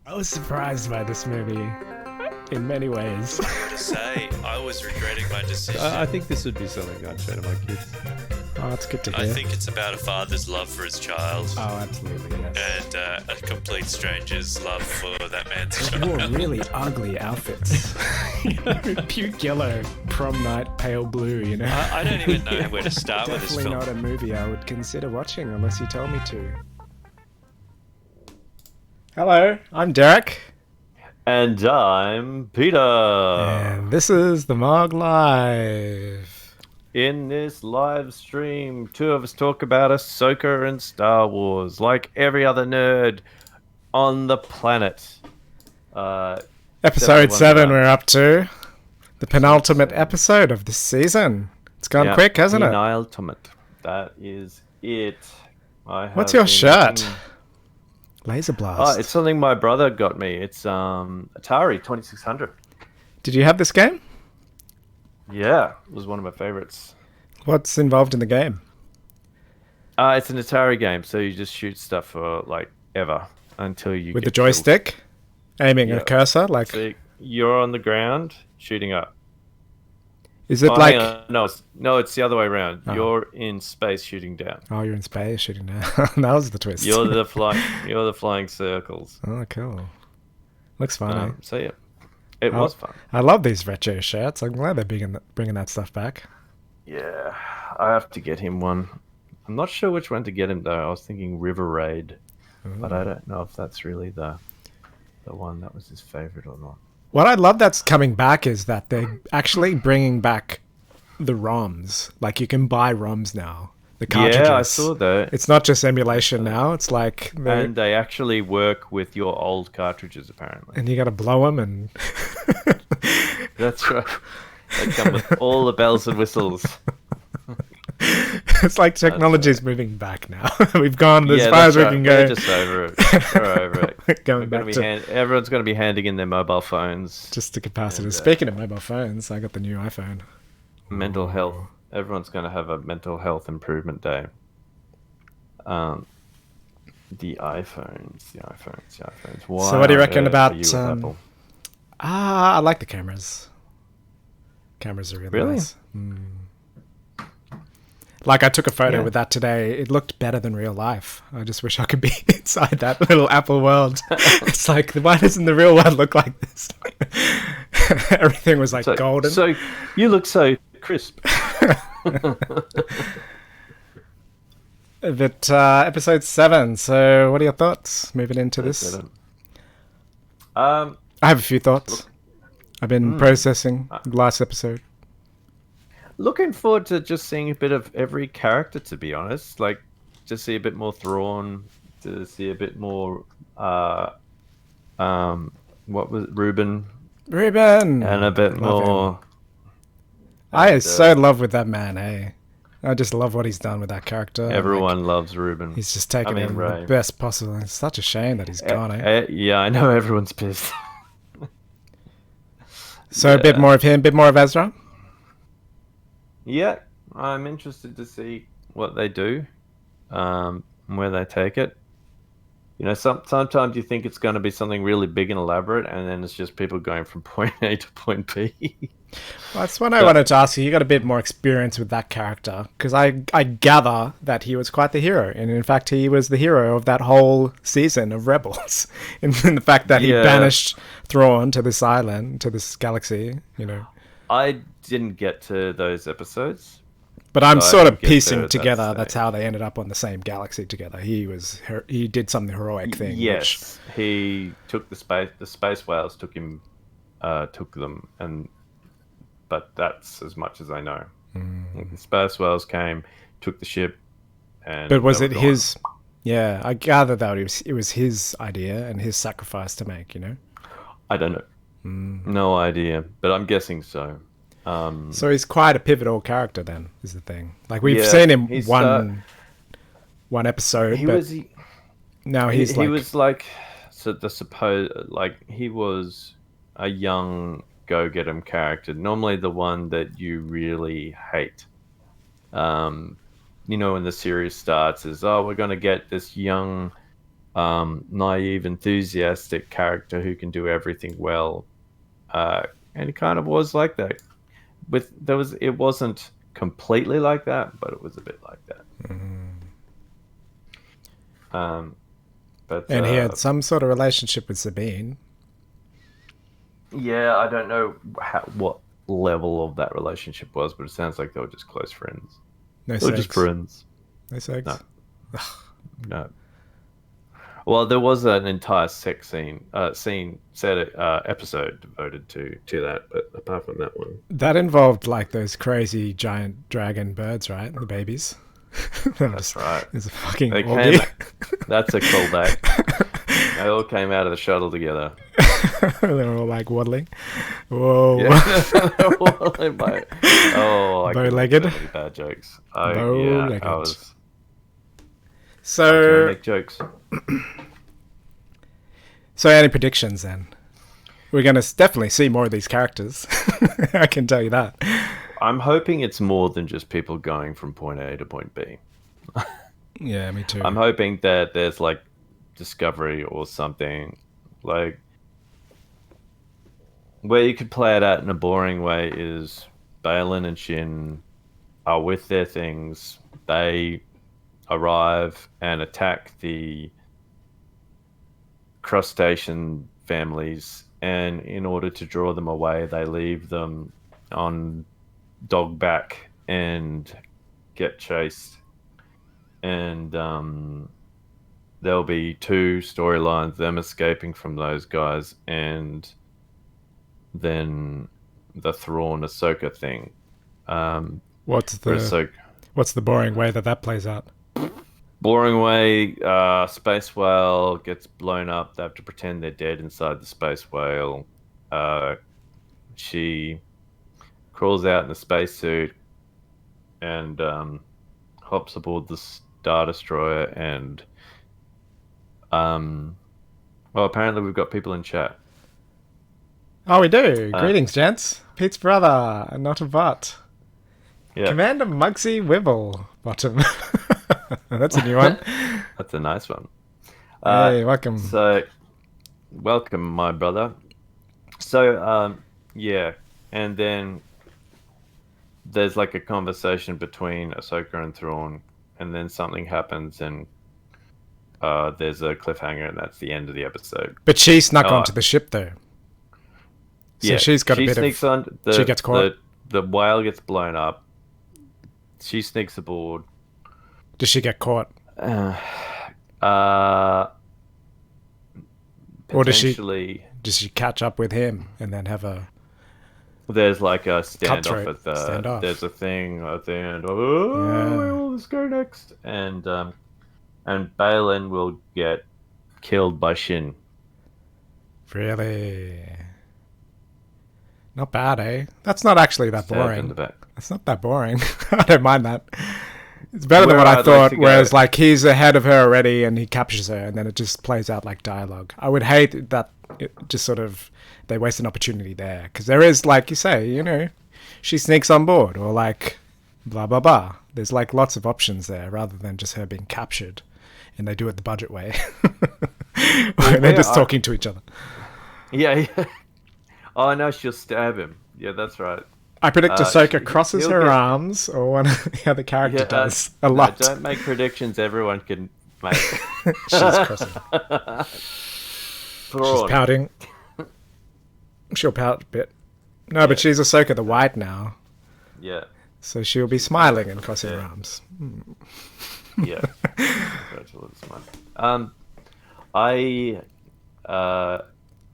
I was surprised by this movie in many ways. To say, I was regretting my decision. I think this would be something I'd show to my kids. Oh, that's good to hear. I think it's about a father's love for his child. Oh, absolutely, yes. And a complete stranger's love for that man's They child. wore really ugly outfits. Puke yellow, prom night, pale blue, you know? I don't even know where to start with this Definitely film. not a movie I would consider watching unless you tell me to. Hello, I'm Derek. And I'm Peter. And this is the Mog Live. In this live stream, two of us talk about Ahsoka and Star Wars, like every other nerd on the planet. Episode 7 down. we're up to. The penultimate episode of this season. It's gone Yeah, quick, hasn't it? Penultimate. That is it. What's your shirt? Laser Blast. Oh, it's something my brother got me. It's Atari 2600. Did you have this game? Yeah, it was one of my favorites. What's involved in the game? It's an Atari game, so you just shoot stuff for like ever until you With get the joystick? Aiming Yeah. a cursser? Like, killed. So you're on the ground shooting up. is it Oh, like... hang on. No, it's the other way around. Oh. You're in space shooting down. Oh, you're in space shooting now. That was the twist. You're the flying circles. Oh, cool. Looks fun, eh? So yeah, it Oh. was fun. I love these retro shirts. I'm glad they're bringing that stuff back. Yeah, I have to get him one. I'm not sure which one to get him though. I was thinking River Raid, but I don't know if that's really the one that was his favorite or not. What I love that's coming back is that they're actually bringing back the ROMs. Like, you can buy ROMs now. The cartridges. Yeah, I saw that. It's not just emulation now. It's like... And they actually work with your old cartridges, apparently. And you got to blow them and... That's right. They come with all the bells and whistles. It's like technology's moving back now. We've gone as Yeah, far as that's we right. can We're go. just over it. We're over it. Going We're back gonna be to everyone's going to be handing in their mobile phones. just to capacitors. And, Speaking of mobile phones, I got the new iPhone. Mental health. Everyone's going to have a mental health improvement day. The iPhones. Why So what do you on reckon earth about, are you with Apple? I like the cameras. Cameras are really, Really? nice. Like, I took a photo Yeah. with that today. It looked better than real life. I just wish I could be inside that little Apple world. It's like, why doesn't the real world look like this? Everything was like golden. So you look so crisp. But episode 7. So what are your thoughts moving into this? I have a few thoughts. I've been processing the last episode. Looking forward to just seeing a bit of every character, to be honest. Like, to see a bit more Thrawn, to see a bit more, what was it, Ruben, Ruben! and a bit Love more. him. I am so in love with that man, eh? I just love what he's done with that character. Everyone loves Ruben. He's just taken him Ray. the best possible. It's such a shame that he's gone, eh? Yeah, I know everyone's pissed. So a bit more of him, a bit more of Ezra. Yeah, I'm interested to see what they do, where they take it. You know, sometimes you think it's going to be something really big and elaborate, and then it's just people going from point A to point B. Well, that's what I wanted to ask you. You got a bit more experience with that character, because I gather that he was quite the hero, and in fact he was the hero of that whole season of Rebels, in the fact that he banished Thrawn to this island, to this galaxy, you know. I didn't get to those episodes. But I'm So I sort of didn't get piecing to that together. That's stage. how they ended up on the same galaxy together. He did some heroic thing. Yes, he took the space whales took them, but that's as much as I know. Like, the space whales came, took the ship, and But was they it were his? Yeah, I gather that it was his idea and his sacrifice to make. You know. gone. I don't know, no idea, but I'm guessing so. So he's quite a pivotal character. Then is the thing. Like, we've Yeah, seen him he's, one episode, He but was now he's he like was like he was a young go get 'em character. Normally the one that you really hate. You know, when the series starts is, oh, we're going to get this young naive, enthusiastic character who can do everything well, and he kind of was like that. It wasn't completely like that, but it was a bit like that. But And he had some sort of relationship with Sabine. yeah, I don't know what level of that relationship was, but it sounds like they were just close friends. No They were sex. just friends. No sex. No. No. Well, there was an entire sex episode devoted to that, but apart from that one, That involved like those crazy giant dragon birds, right? The babies. that's right. It's a fucking They orgy. That's a callback. They all came out of the shuttle together. They were all like waddling. Whoa. Oh, I Bow-legged. so many bad jokes. Bow-legged. I was trying to So, make jokes. so any predictions then? We're going to definitely see more of these characters. I can tell you that. I'm hoping it's more than just people going from point A to point B. Yeah, me too. I'm hoping that there's like discovery or something, like where you could play it out in a boring way is Balin and Shin are with their things. They arrive and attack the crustacean families, and in order to draw them away, they leave them on dogback and get chased. And there'll be two storylines: them escaping from those guys, and then the Thrawn Ahsoka thing. What's where the boring way that plays out? Boring way, space whale gets blown up. They have to pretend they're dead inside the space whale. She crawls out in the spacesuit and hops aboard the Star Destroyer. And well, apparently we've got people in chat. Oh, we do. Greetings, gents. Pete's brother, and not a bot. Yeah, Commander Muggsy Wibble, bottom. That's a new one. that's a nice one. Hey, welcome. So, welcome, my brother. So, yeah, and then there's like a conversation between Ahsoka and Thrawn, and then something happens, and there's a cliffhanger, and that's the end of the episode. But she snuck onto the ship, though. So Yeah, she's got a bit sneaks of... on. She gets caught. The whale gets blown up. She sneaks aboard. Does she get caught? Or does Potentially, Does she catch up with him and then have a... there's like a standoff Cutthroat at the. standoff. There's a thing at the end. Where will this go next? And Balin will get killed by Shin. Really? Not bad, eh? That's not actually that Stabbed in boring. the back. It's not that boring. I don't mind that. It's better than Where what I I'd like thought, to go- whereas like he's ahead of her already and he captures her and then it just plays out like dialogue. I would hate that it just sort of they waste an opportunity there because there is, like you say, you know, she sneaks on board or like blah blah blah. There's like lots of options there rather than just her being captured, and they do it the budget way. Where they're just talking to each other. Yeah. Oh no, she'll stab him. Yeah, that's right. I predict Ahsoka he- crosses he'll her get- arms, or one of the other character Yeah, does a no, lot. don't make predictions everyone can make. She's crossing. Thrawn. She's pouting. She'll pout a bit. No, but she's Ahsoka the White now, Yeah. so she'll be smiling and crossing her Yeah. arms. Yeah. I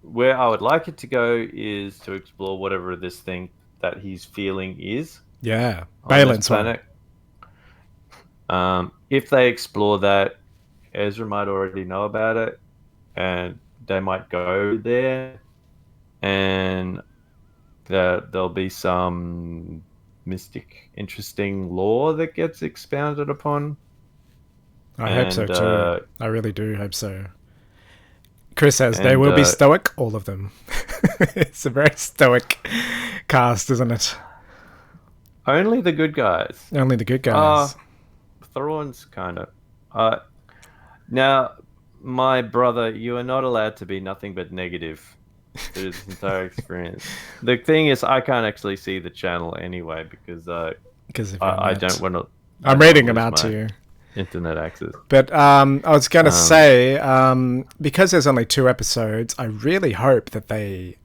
where I would like it to go is to explore whatever this thing that he's feeling is Yeah, on this Balin's one. planet. If they explore that, Ezra might already know about it, and they might go there, and there'll be some mystic, interesting lore that gets expounded upon. I hope so And, too. I really do hope so. Chris says they and, will be stoic, all of them. It's a very stoic cast, isn't it? Only the good guys. Only the good guys. Thrawn's kind of. Now, my brother, you are not allowed to be nothing but negative through this entire experience. The thing is, I can't actually see the channel anyway because Because of your I net. don't want to. I'm reading them out to you. Internet access. But I was going to say, because there's only 2 episodes, I really hope that they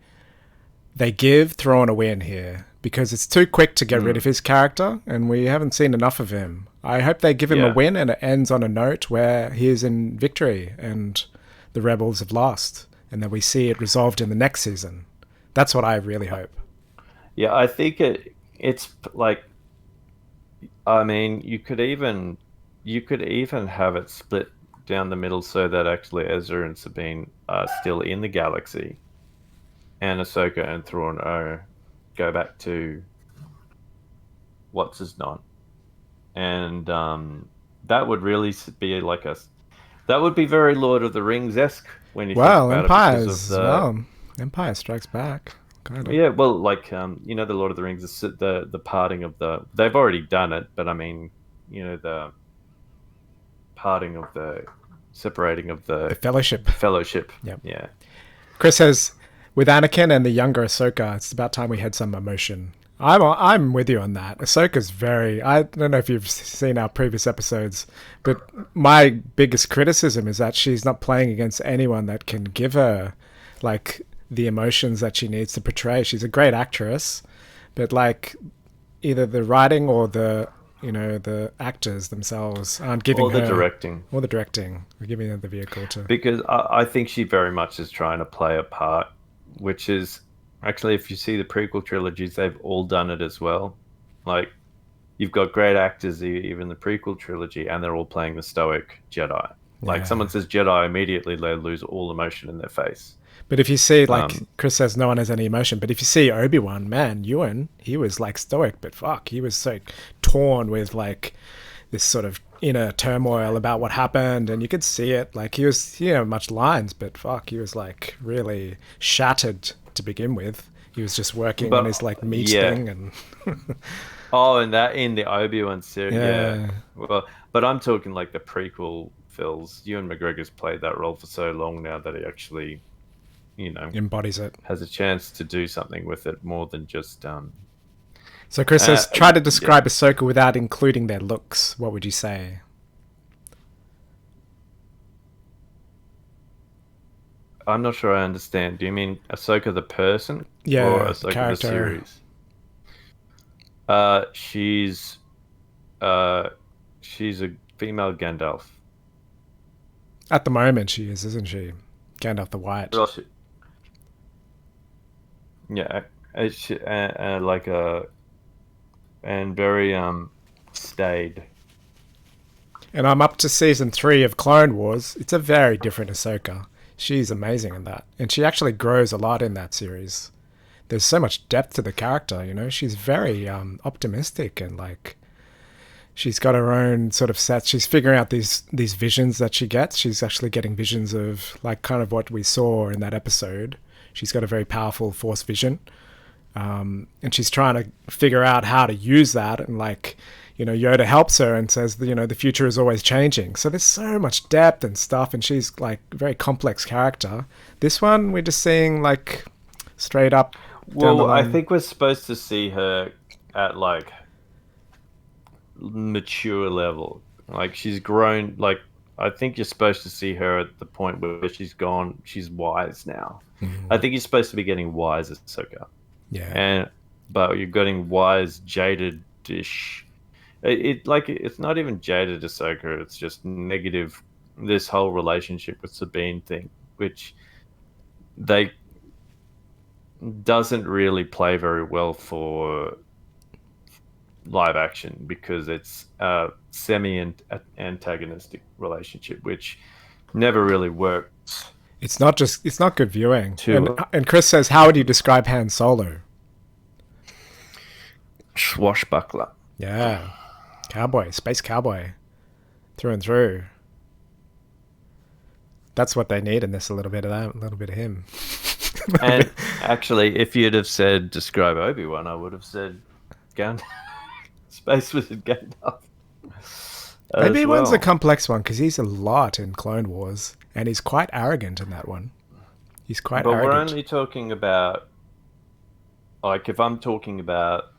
give Thrawn a win here, because it's too quick to get rid of his character, and we haven't seen enough of him. I hope they give him a win, and it ends on a note where he is in victory, and the rebels have lost, and then we see it resolved in the next season. That's what I really hope. Yeah, I think it's like, I mean, you could even have it split down the middle so that actually Ezra and Sabine are still in the galaxy, and Ahsoka and Thrawn go back to what's his name, and that would really be like that would be very Lord of the Rings-esque when you think about it. Because Empire Strikes Back. Kind of. Yeah, well, like the Lord of the Rings, the parting of they've already done it, but I mean, the parting of the separating of the Fellowship. Yep. Yeah. Chris says, with Anakin and the younger Ahsoka, it's about time we had some emotion. I'm with you on that. Ahsoka's I don't know if you've seen our previous episodes, but my biggest criticism is that she's not playing against anyone that can give her like the emotions that she needs to portray. She's a great actress, but like either the writing or the actors themselves aren't giving her... directing. Or the directing. We're giving her the vehicle to... Because I think she very much is trying to play a part, which is... Actually, if you see the prequel trilogies, they've all done it as well. Like, you've got great actors, even the prequel trilogy, and they're all playing the stoic Jedi. Like, someone says Jedi, immediately they lose all emotion in their face. But if you see, like Chris says, no one has any emotion. But if you see Obi-Wan, man, Ewan, he was like stoic, but fuck, he was so torn with like this sort of inner turmoil about what happened, and you could see it. Like he was, much lines, but fuck, he was like really shattered to begin with. He was just working on his like meat thing, and in the Obi-Wan series, yeah. Well, but I'm talking like the prequel films. Ewan McGregor's played that role for so long now that he actually, embodies it, has a chance to do something with it more than just So Chris says, try to describe Ahsoka without including their looks. What would you say? I'm not sure I understand. Do you mean Ahsoka the person? Yeah, or Ahsoka character. the series? She's a female Gandalf. At the moment she is, isn't she? Gandalf the White. Well, and very staid. And I'm up to season 3 of Clone Wars. It's a very different Ahsoka. She's amazing in that. And she actually grows a lot in that series. There's so much depth to the character, She's very optimistic, and like she's got her own sort of sets. She's figuring out these visions that she gets. She's actually getting visions of like kind of what we saw in that episode. She's got a very powerful Force vision. And she's trying to figure out how to use that, and like, Yoda helps her and says, the future is always changing. So there's so much depth and stuff, and she's like a very complex character. This one, we're just seeing like straight up. Well, I think we're supposed to see her at like mature level. Like she's grown. Like I think you're supposed to see her at the point where she's wise now. Mm-hmm. I think you're supposed to be getting wise as Ahsoka. Yeah. But you're getting wise, jaded-ish. It's not even jaded Ahsoka. It's just negative. This whole relationship with Sabine thing, which they doesn't really play very well for live action, because it's a semi-antagonistic relationship, which never really works. It's not good viewing. And Chris says, how would you describe Han Solo? Swashbuckler. Yeah. Cowboy. Space cowboy. Through and through. That's what they need in this, a little bit of that, a little bit of him. And actually, if you'd have said, describe Obi-Wan, I would have said Space Wizard Gandalf. as Obi-Wan's a well. complex one because he's a lot in Clone Wars, and he's quite arrogant in that one. He's quite But we're arrogant. only talking about, like, if I'm talking about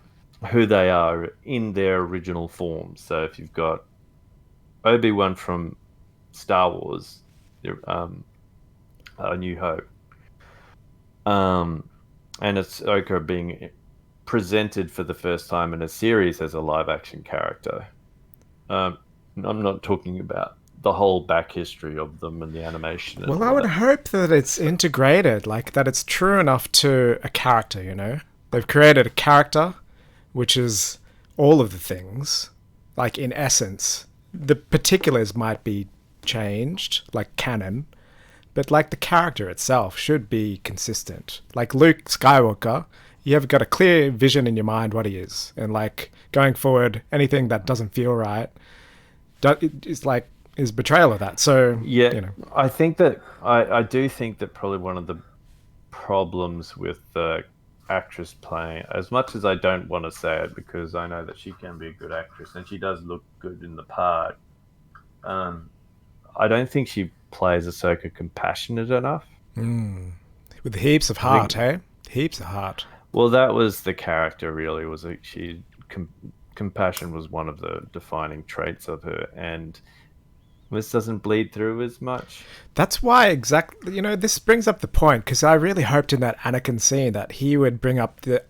who they are in their original form. So if you've got Obi-Wan from Star Wars, A New Hope, um, and Ahsoka being presented for the first time in a series as a live-action character. Um, I'm not talking about the whole back history of them and the animation and Well, I all would that. hope that it's integrated, like that it's true enough to a character, you know? They've created a character which is all of the things, like in essence. The particulars might be changed, like canon, but like the character itself should be consistent. Like Luke Skywalker, you have got a clear vision in your mind what he is, and like going forward, anything that doesn't feel right, is like is betrayal of that. So Yeah, you know, I think that I do think that probably one of the problems with the actress playing, as much as I don't want to say it because I know that she can be a good actress and she does look good in the part. Um, I don't think she plays Ahsoka compassionate enough. with heaps of I think, heart, hey, heaps of heart. well, that was the character really. Was it? Compassion was one of the defining traits of her, and this doesn't bleed through as much. That's why exactly. You know, this brings up the point because I really hoped in that Anakin scene that he would bring up the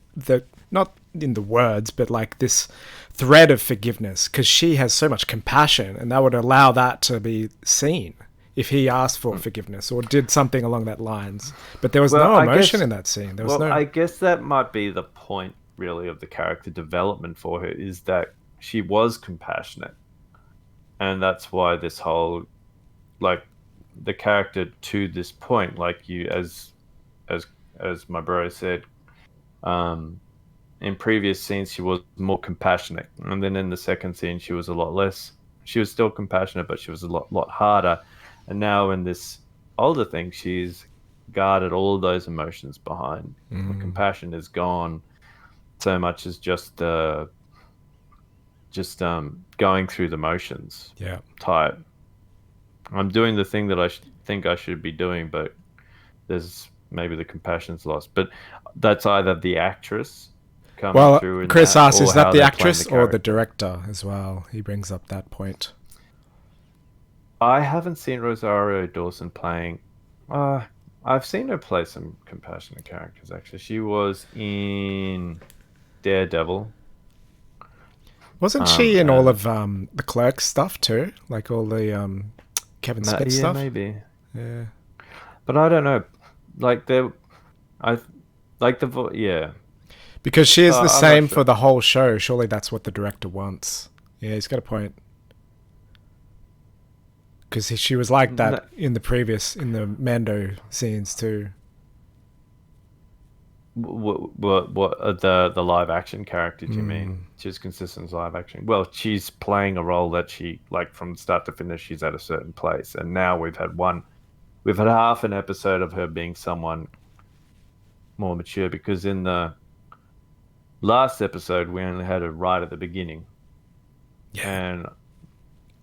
not in the words, but like this thread of forgiveness because she has so much compassion, and that would allow that to be seen if he asked for forgiveness or did something along that lines. But there was Well, no I emotion guess. in that scene. There was Well, no. I guess that might be the point, really, of the character development for her is that she was compassionate, and that's why this whole, like, the character to this point, like you, as as my bro said, um, in previous scenes she was more compassionate, and then in the second scene she was a lot less. She was still compassionate, but she was a lot harder, and now in this older thing, she's guarded all of those emotions behind. The compassion is gone so much as just going through the motions Yeah. type. I'm doing the thing that think I should be doing, but there's maybe the compassion's lost. But that's either the actress coming Well, through in Chris that asks, or is that how the they're playing the actress or the character. director as well? He brings up that point. I haven't seen Rosario Dawson playing. Uh, I've seen her play some compassionate characters, actually. She was in Daredevil. Wasn't she in all And of the Clerks stuff too? Like all the Kevin Smith yeah, stuff? maybe. Yeah. But I don't know. Like, I like yeah. Because she is the I'm not same for sure. the whole show. Surely that's what the director wants. Yeah, he's got a point. Because she was like No, that in the Mando scenes too. what the live action character do you mean? She's consistent as live action. Well, she's playing a role that she, like, from start to finish, she's at a certain place, and now we've had half an episode of her being someone more mature because in the last episode we only had her right at the beginning, Yeah.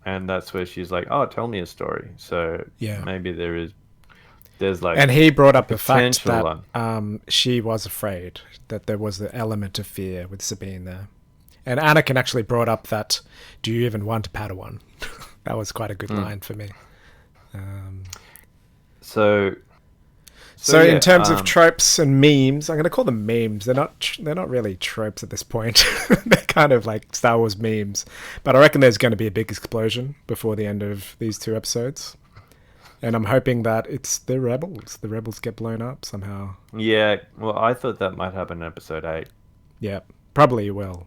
and that's where she's like, "Oh, tell me a story." So Yeah. maybe there's like And he brought a up the fact potential that one. she was afraid, that there was the element of fear with Sabine there. And Anakin actually brought up that, do you even want a Padawan? That was quite a good line for me. So So in yeah, terms of tropes and memes, I'm going to call them memes. They're not really tropes at this point. They're kind of like Star Wars memes. But I reckon there's going to be a big explosion before the end of these two episodes. And I'm hoping that it's the rebels. The rebels get blown up somehow. yeah, well, I thought that might happen in episode 8. Yeah, probably will.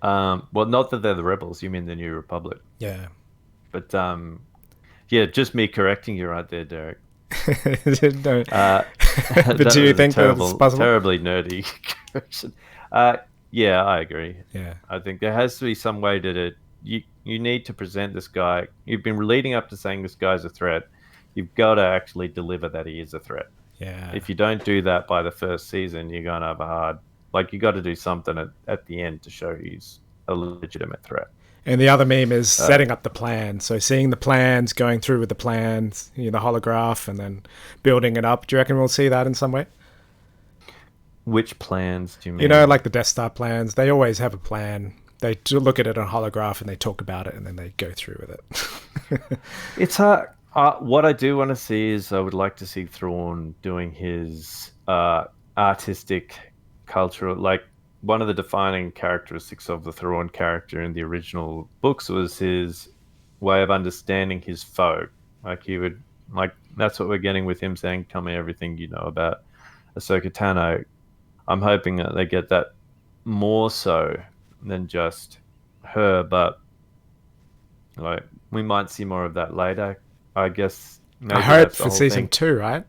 Well, not that they're the rebels. You mean the New Republic? Yeah. But yeah, just me correcting you right there, Derek. No. Uh, But that do you was a think that it's possible? terribly nerdy correction. Yeah, I agree. Yeah. I think there has to be some way you need to present this guy. You've been leading up to saying this guy's a threat. You've got to actually deliver that he is a threat. Yeah. If you don't do that by the first season, you're gonna have a hard. Like, you got to do something at the end to show he's a legitimate threat. And the other meme is setting up the plan. So seeing the plans, going through with the plans, the holograph, and then building it up. Do you reckon we'll see that in some way? Which plans do you mean? Like the Death Star plans. They always have a plan. They do look at it on holograph and they talk about it and then they go through with it. It's hard. What I do want to see is I would like to see Thrawn doing his artistic, cultural, like one of the defining characteristics of the Thrawn character in the original books was his way of understanding his foe. Like he would, like that's what we're getting with him saying, "Tell me everything you know about Ahsoka Tano." I'm hoping that they get that more so than just her, but like we might see more of that later. I guess. I hope for season 2, right?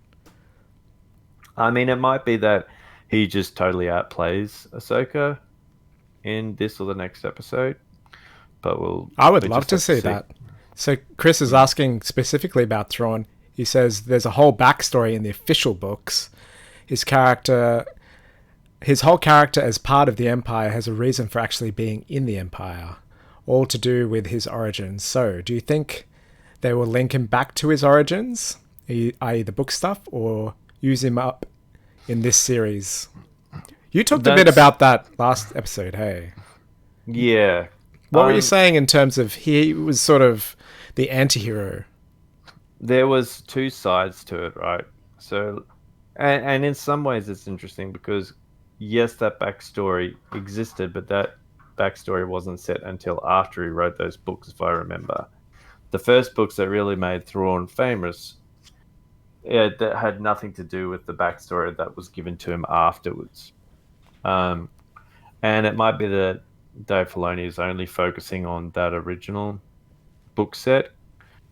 I mean, it might be that he just totally outplays Ahsoka in this or the next episode, but I would love to see that. So Chris is asking specifically about Thrawn. He says there's a whole backstory in the official books. His whole character as part of the Empire has a reason for actually being in the Empire, all to do with his origins. So, do you think they will link him back to his origins, i.e. the book stuff, or use him up in this series? You talked a bit about that last episode, hey? Yeah. What were you saying in terms of he was sort of the anti-hero? There was two sides to it, right? So, and in some ways it's interesting because, yes, that backstory existed, but that backstory wasn't set until after he wrote those books, if I remember. The first books that really made Thrawn famous, that had nothing to do with the backstory that was given to him afterwards. And it might be that Dave Filoni is only focusing on that original book set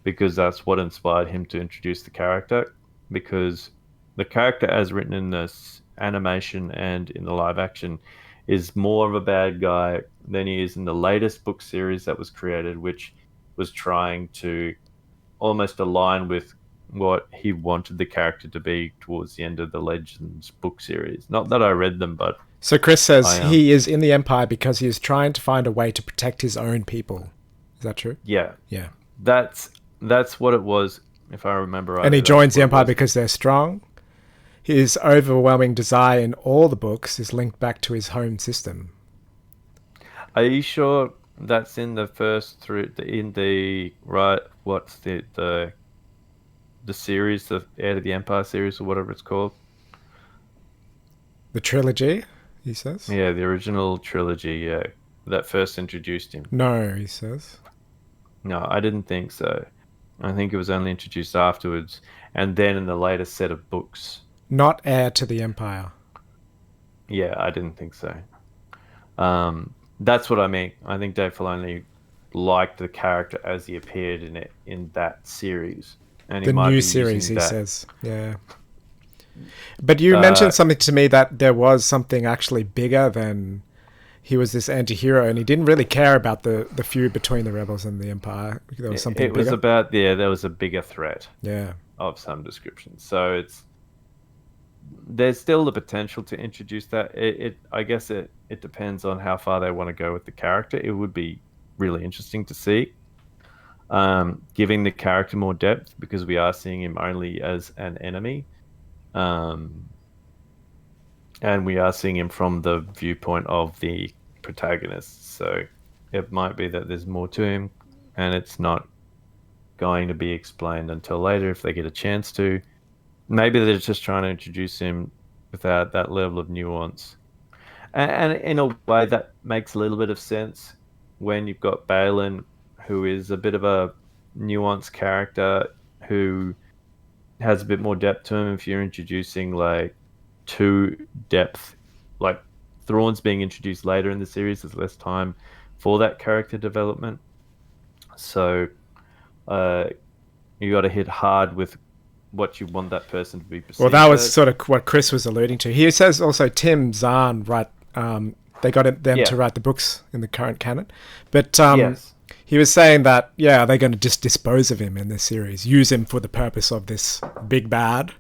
because that's what inspired him to introduce the character. Because the character, as written in this animation and in the live action, is more of a bad guy than he is in the latest book series that was created, which was trying to almost align with what he wanted the character to be towards the end of the Legends book series. Not that I read them, but... So Chris says he is in the Empire because he is trying to find a way to protect his own people. Is that true? Yeah. Yeah. That's what it was, if I remember right. And he joins the Empire because they're strong. His overwhelming desire in all the books is linked back to his home system. Are you sure that's in the first in the right? What's the series, the Heir to the Empire series, or whatever it's called? The trilogy, he says. Yeah, the original trilogy. Yeah, that first introduced him. No, he says. No, I didn't think so. I think it was only introduced afterwards, and then in the latest set of books. Not Heir to the Empire. Yeah, I didn't think so. That's what I mean. I think Dave Filoni liked the character as he appeared in that series. And the new series, he says. Yeah. But you mentioned something to me that there was something actually bigger than he was this anti-hero, and he didn't really care about the feud between the rebels and the Empire. There was something bigger. It was about, there was a bigger threat. Yeah. Of some description. So there's still the potential to introduce that. I guess it depends on how far they want to go with the character. It would be really interesting to see, giving the character more depth, because we are seeing him only as an enemy, and we are seeing him from the viewpoint of the protagonist. So it might be that there's more to him, and it's not going to be explained until later if they get a chance to. Maybe they're just trying to introduce him without that level of nuance. And in a way that makes a little bit of sense when you've got Balin, who is a bit of a nuanced character who has a bit more depth to him. If you're introducing to depth, like Thrawn's being introduced later in the series, there's less time for that character development. So you got to hit hard with what you want that person to be perceived. Well, that was sort of what Chris was alluding to. He says also Tim Zahn they got them to write the books in the current canon, but yes. He was saying that they're going to just dispose of him in this series, use him for the purpose of this big bad.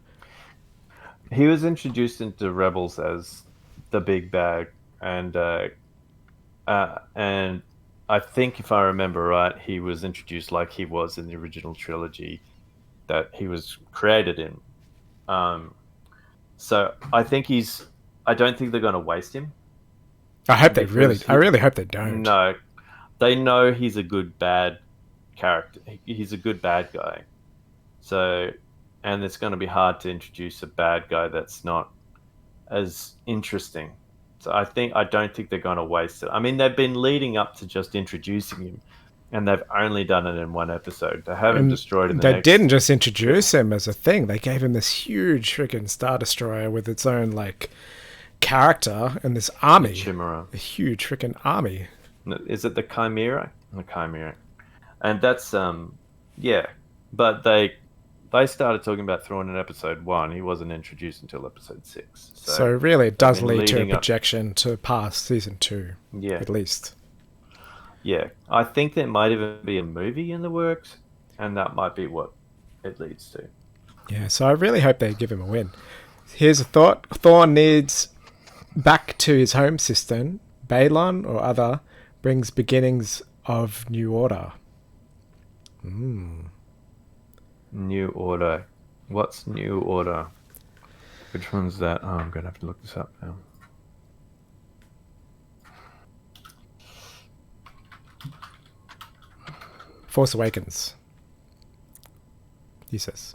He was introduced into Rebels as the big bad, and I think if I remember right, he was introduced like he was in the original trilogy that he was created in. Um, so I think he's. I don't think they're going to waste him because I really hope they don't. no, they know he's a good bad character. He's a good bad guy. So, and it's going to be hard to introduce a bad guy that's not as interesting. So I don't think they're going to waste it. I mean, they've been leading up to just introducing him, and they've only done it in one episode. They haven't And destroyed in the they next. didn't just introduce him as a thing. They gave him this huge freaking Star Destroyer with its own like character and this army. Chimera. A huge freaking army. Is it the Chimera? The Chimera, and that's yeah. But they started talking about Thrawn in episode 1. He wasn't introduced until episode 6. So really, it does lead to a leading up- projection to past season 2, Yeah, at least. yeah. I think there might even be a movie in the works, and that might be what it leads to. Yeah, so I really hope they give him a win. Here's a thought. Thrawn needs back to his home system. Balon or other brings beginnings of new order. New Order. What's New Order? Which one's that? Oh, I'm gonna have to look this up now. Force Awakens. He says.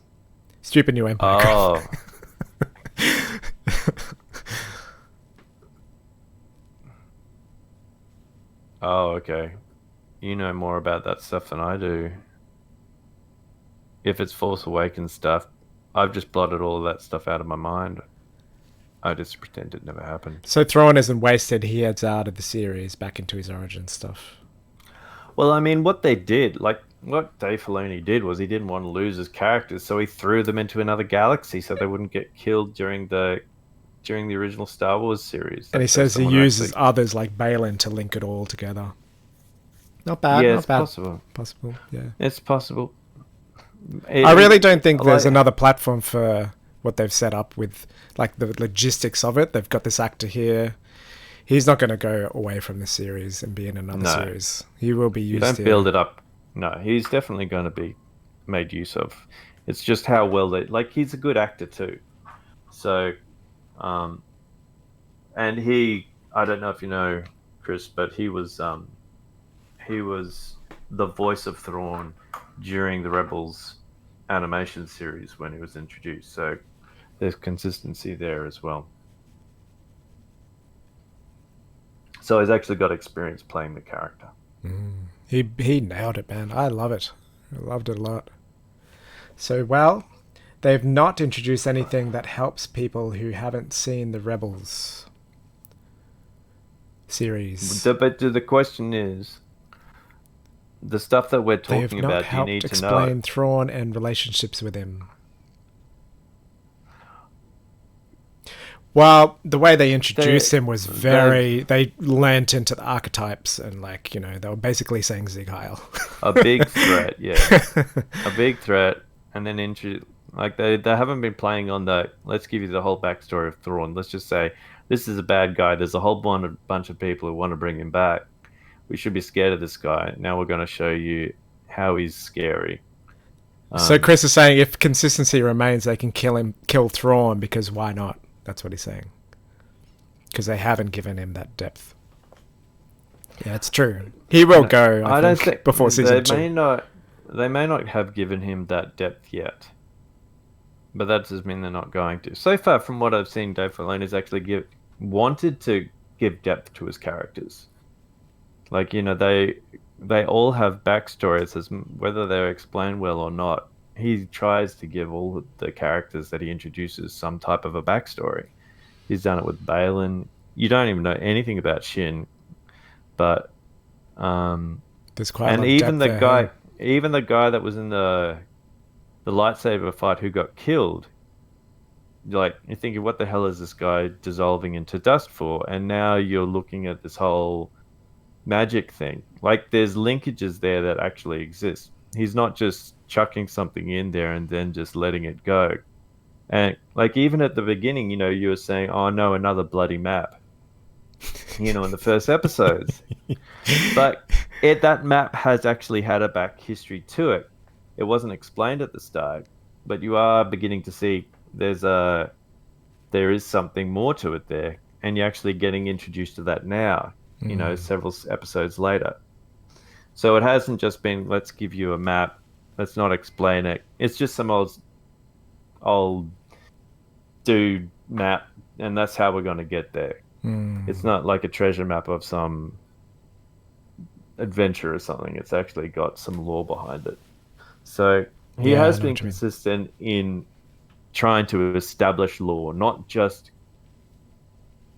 Stupid new empire. Oh. Oh, okay. You know more about that stuff than I do. If it's Force Awakens stuff, I've just blotted all of that stuff out of my mind. I just pretend it never happened. So Thrawn isn't wasted. He heads out of the series back into his origin stuff. Well, I mean, what they did, like what Dave Filoni did, was he didn't want to lose his characters, so he threw them into another galaxy so they wouldn't get killed during the original Star Wars series. And he So says he someone uses actually- others like Balin to link it all together. Not bad. Yeah, not it's bad. possible. Possible. Yeah. It's possible. I really don't think there's like- another platform for what they've set up with like the logistics of it. They've got this actor here. He's not going to go away from the series and be in another No. series. He will be You used don't here. build it up. No, he's definitely going to be made use of. It's just how well they like. He's a good actor too. So, and I don't know if you know Chris, but he was the voice of Thrawn during the Rebels animation series when he was introduced. So there's consistency there as well. So he's actually got experience playing the character. He nailed it, man. I love it. I loved it a lot. So, well, they've not introduced anything that helps people who haven't seen the Rebels series. But the question is, the stuff that we're They have talking not about, you helped need to explain know. Thrawn and relationships with him. Well, the way they introduced him was they leant into the archetypes and like, they were basically saying Zig Heil. A big threat, yeah. A big threat. And then they haven't been playing on that. Let's give you the whole backstory of Thrawn. Let's just say, this is a bad guy. There's a whole bunch of people who want to bring him back. We should be scared of this guy. Now we're going to show you how he's scary. So Chris is saying if consistency remains, they can kill Thrawn because why not? That's what he's saying. Because they haven't given him that depth. Yeah, it's true. He will go, I don't think, before season 2. They may not have given him that depth yet. But that doesn't mean they're not going to. So far, from what I've seen, Dave Filoni has actually wanted to give depth to his characters. Like, they all have backstories, as whether they're explained well or not. He tries to give all the characters that he introduces some type of a backstory. He's done it with Balin. You don't even know anything about Shin, but there's quite and a lot of even depth the there, guy, hey? even the guy that was in the lightsaber fight who got killed. Like, you're thinking, what the hell is this guy dissolving into dust for? And now you're looking at this whole magic thing. Like, there's linkages there that actually exist. He's not just chucking something in there and then just letting it go. And like, even at the beginning, you were saying, oh no, another bloody map, in the first episodes. But that map has actually had a back history to it. It wasn't explained at the start, but you are beginning to see there is something more to it there, and you're actually getting introduced to that now. Several episodes later. So it hasn't just been let's give you a map, let's not explain it. It's just some old dude map, and that's how we're going to get there. It's not like a treasure map of some adventure or something. It's actually got some lore behind it. So he has been consistent in trying to establish lore, not just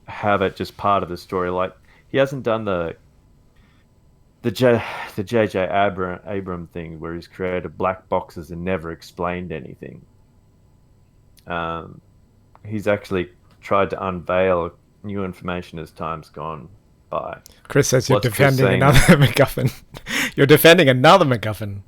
have it just part of the story. Like he hasn't done the J.J. Abram thing where he's created black boxes and never explained anything. He's actually tried to unveil new information as time's gone by. Chris says you're defending another MacGuffin. You're defending another MacGuffin.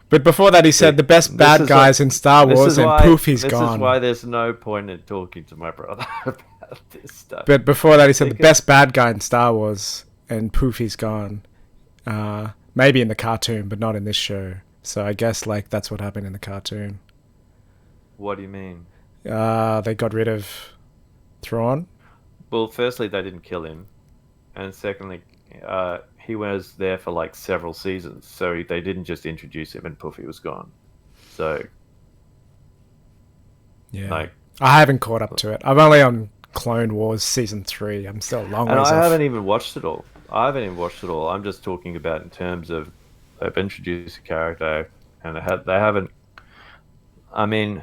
But before that, he said the best bad guys in Star Wars, and poof, he's gone. This is why there's no point in talking to my brother about this stuff. But before that, he said the best bad guy in Star Wars, and poof, he's gone. Maybe in the cartoon, but not in this show. So I guess like that's what happened in the cartoon. What do you mean? They got rid of Thrawn. Well, firstly, they didn't kill him, and secondly, he was there for like several seasons, so they didn't just introduce him and poof, he was gone. So, yeah, like, I haven't caught up to it. I'm only on Clone Wars season 3. I'm still a long ways off. I haven't even watched it all. I'm just talking about in terms of they've introduced a character, and they haven't. I mean,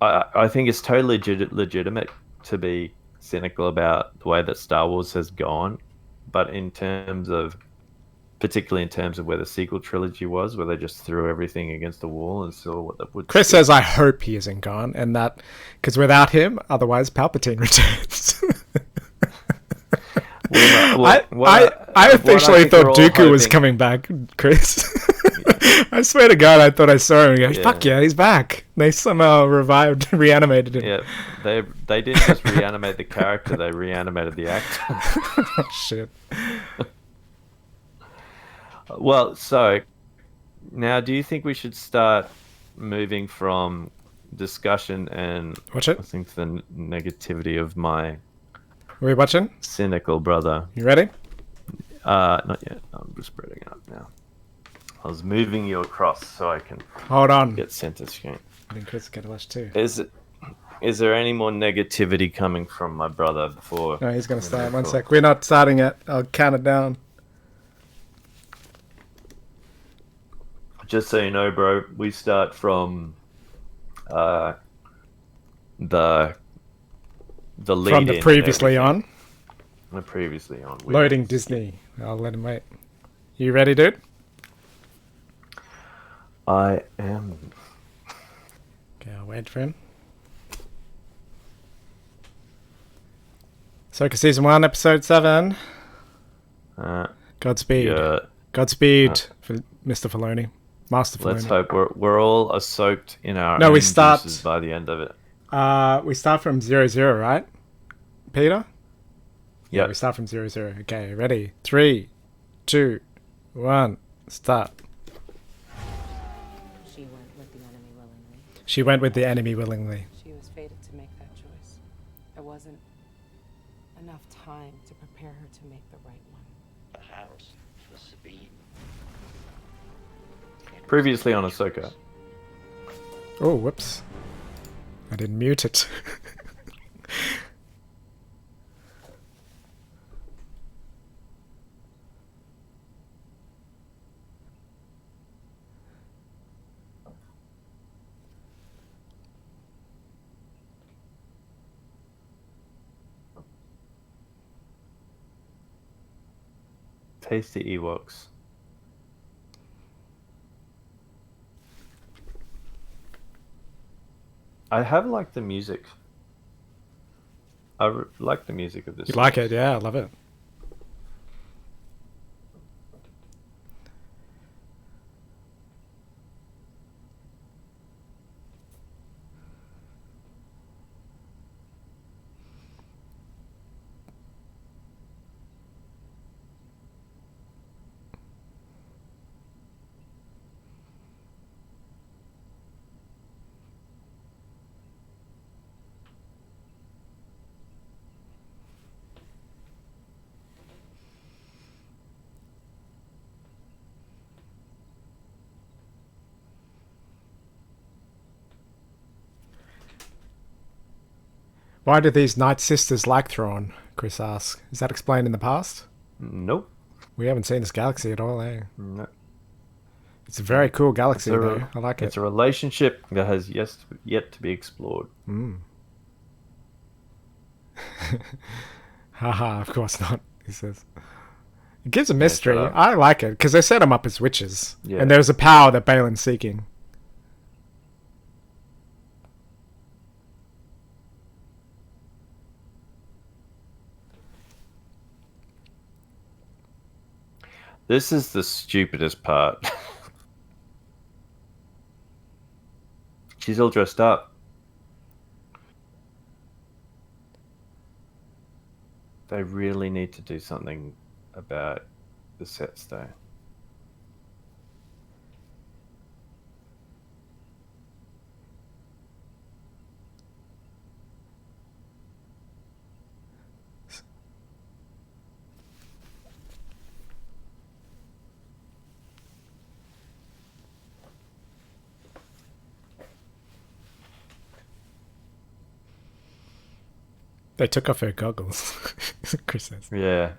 I think it's totally legitimate to be cynical about the way that Star Wars has gone, but particularly in terms of where the sequel trilogy was, where they just threw everything against the wall and saw what that would. Chris says, "I hope he isn't gone," and that because without him, otherwise Palpatine returns. I officially thought Dooku was coming back, Chris. I swear to God, I thought I saw him and go, fuck yeah, he's back. They somehow reanimated him. Yeah, they didn't just reanimate the character, they reanimated the actor. Oh, shit. Well, so, now do you think we should start moving from discussion and Watch it. I think the negativity of my Are we watching? cynical brother? You ready? Not yet. I'm just spreading it up now. I was moving you across so I can Hold on. get center screen. I think Chris get to watch too. Is there any more negativity coming from my brother before? No, he's going to start. One sec. We're not starting yet. I'll count it down. Just so you know, bro, we start from the lead From the previously on. The previously on. Loading Disney. I'll let him wait. You ready, dude? I am. Okay, I'll wait for him. Ahsoka Season 1, Episode 7. Godspeed. Yeah. Godspeed for Mr. Filoni. Master Filoni. Let's hope we're all soaked in our No, own we start juices by the end of it. We start from 00, right? Peter? Yeah, we start from 00. Okay, ready? 3, 2, 1, start. She went with the enemy willingly. She went with the enemy willingly. She was fated to make that choice. There wasn't enough time to prepare her to make the right one. The house for Sabine. previously on Ahsoka. Oh, whoops. I didn't mute it. Tasty Ewoks. I have liked the music. I like the music of this. You like it? Yeah, I love it. Why do these Night Sisters like Thrawn? Chris asks. Is that explained in the past? Nope. We haven't seen this galaxy at all, eh? No. It's a very cool galaxy, It's a- though. I like It's it. a relationship that has yet to be explored. Haha, of course not, he says. It gives a mystery. shut up. I like it, because they set them up as witches. Yeah. And there's a power that Balin's seeking. This is the stupidest part. She's all dressed up. They really need to do something about the sets, though. They took off her goggles, Chris says. Yeah.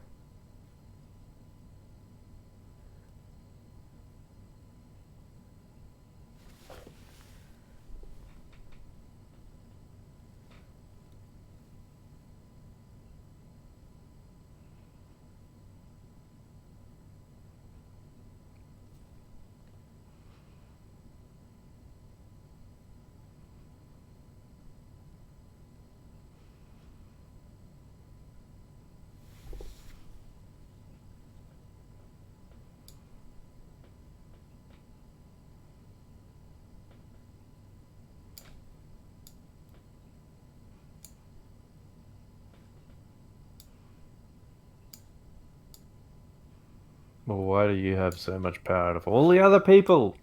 Well, why do you have so much power out of all the other people?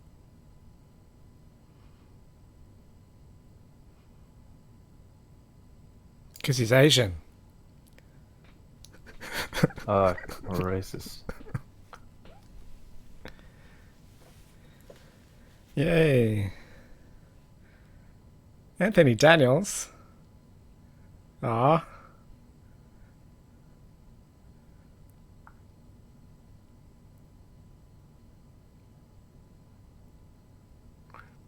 Because he's Asian. Oh, racist. Yay. Anthony Daniels. Ah.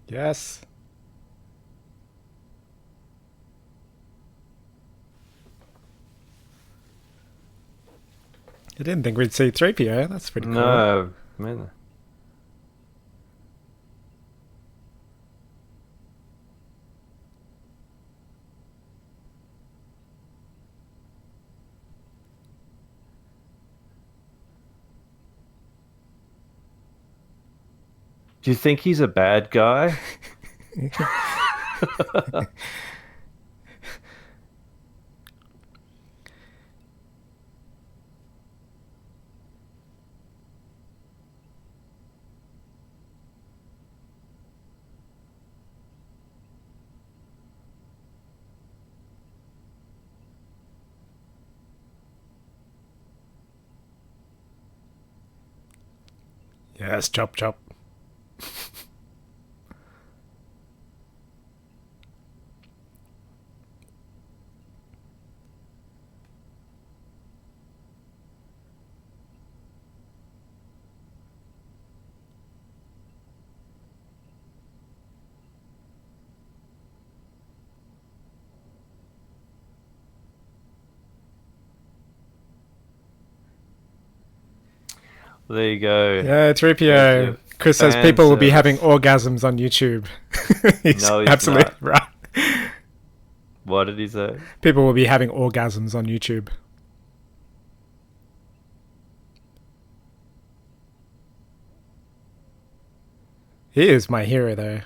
Yes. I didn't think we'd see 3PO. That's pretty cool. No, man. Do you think he's a bad guy? Yes, chop chop. There you go. Yeah, 3PO. There's Chris your says people will be fan having service. orgasms on YouTube. He's No, he's absolutely not. right. What did he say? People will be having orgasms on YouTube. He is my hero, though.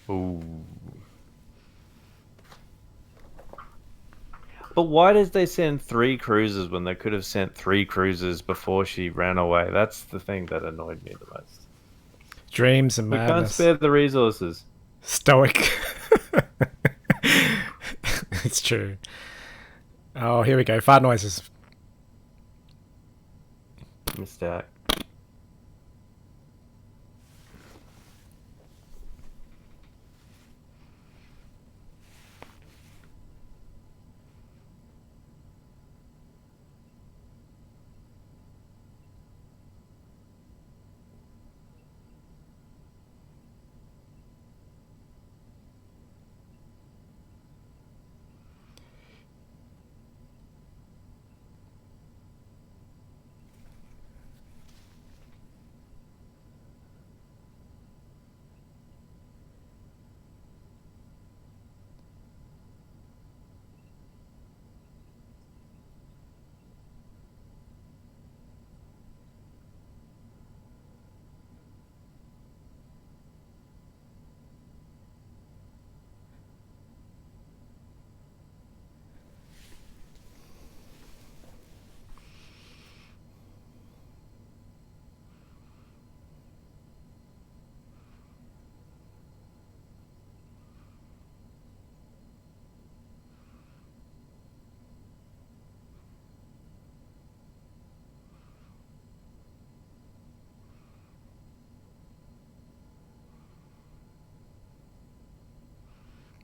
Ooh. But why did they send 3 cruisers when they could have sent 3 cruisers before she ran away? That's the thing that annoyed me the most. Dreams and We can't madness. spare the resources. Stoic. It's true. Oh, here we go. Fart noises. Missed out.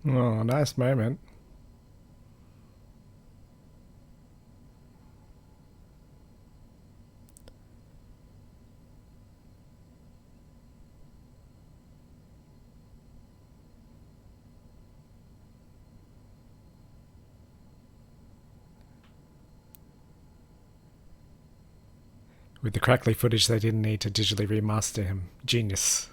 Oh, nice moment. With the crackly footage, they didn't need to digitally remaster him. Genius.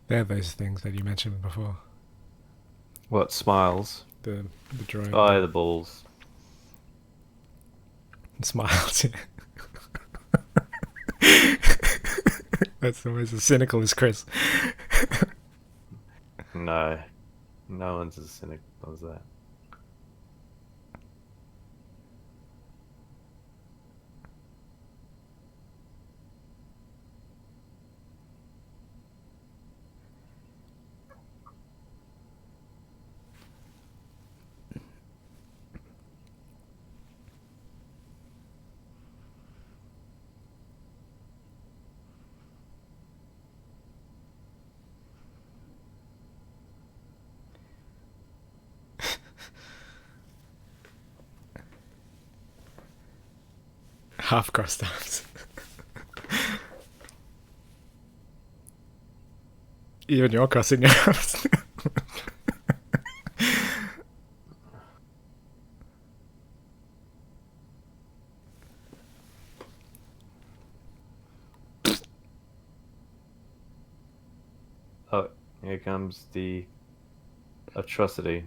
They're those things that you mentioned before. What, smiles? The drawing. Oh, yeah, the balls. Smiles. That's always as cynical as Chris. No. No one's as cynical as that. Half crossed arms. Even you're crossing your arms. Oh, here comes the atrocity.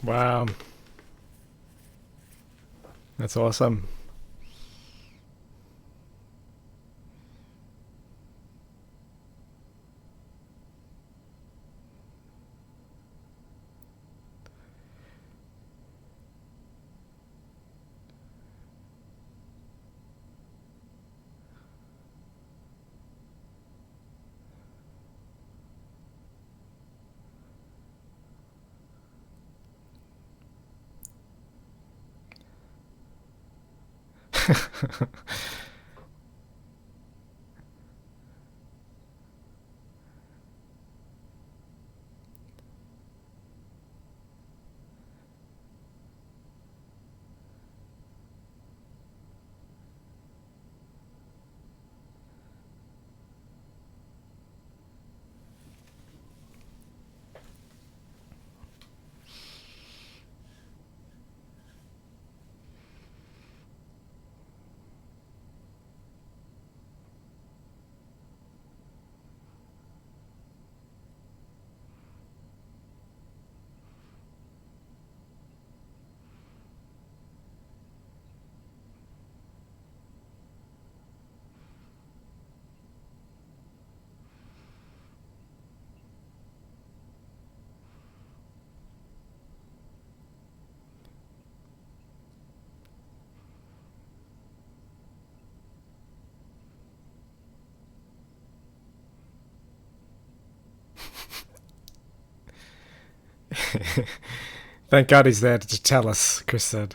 Wow. That's awesome. Thank God he's there to tell us, Chris said.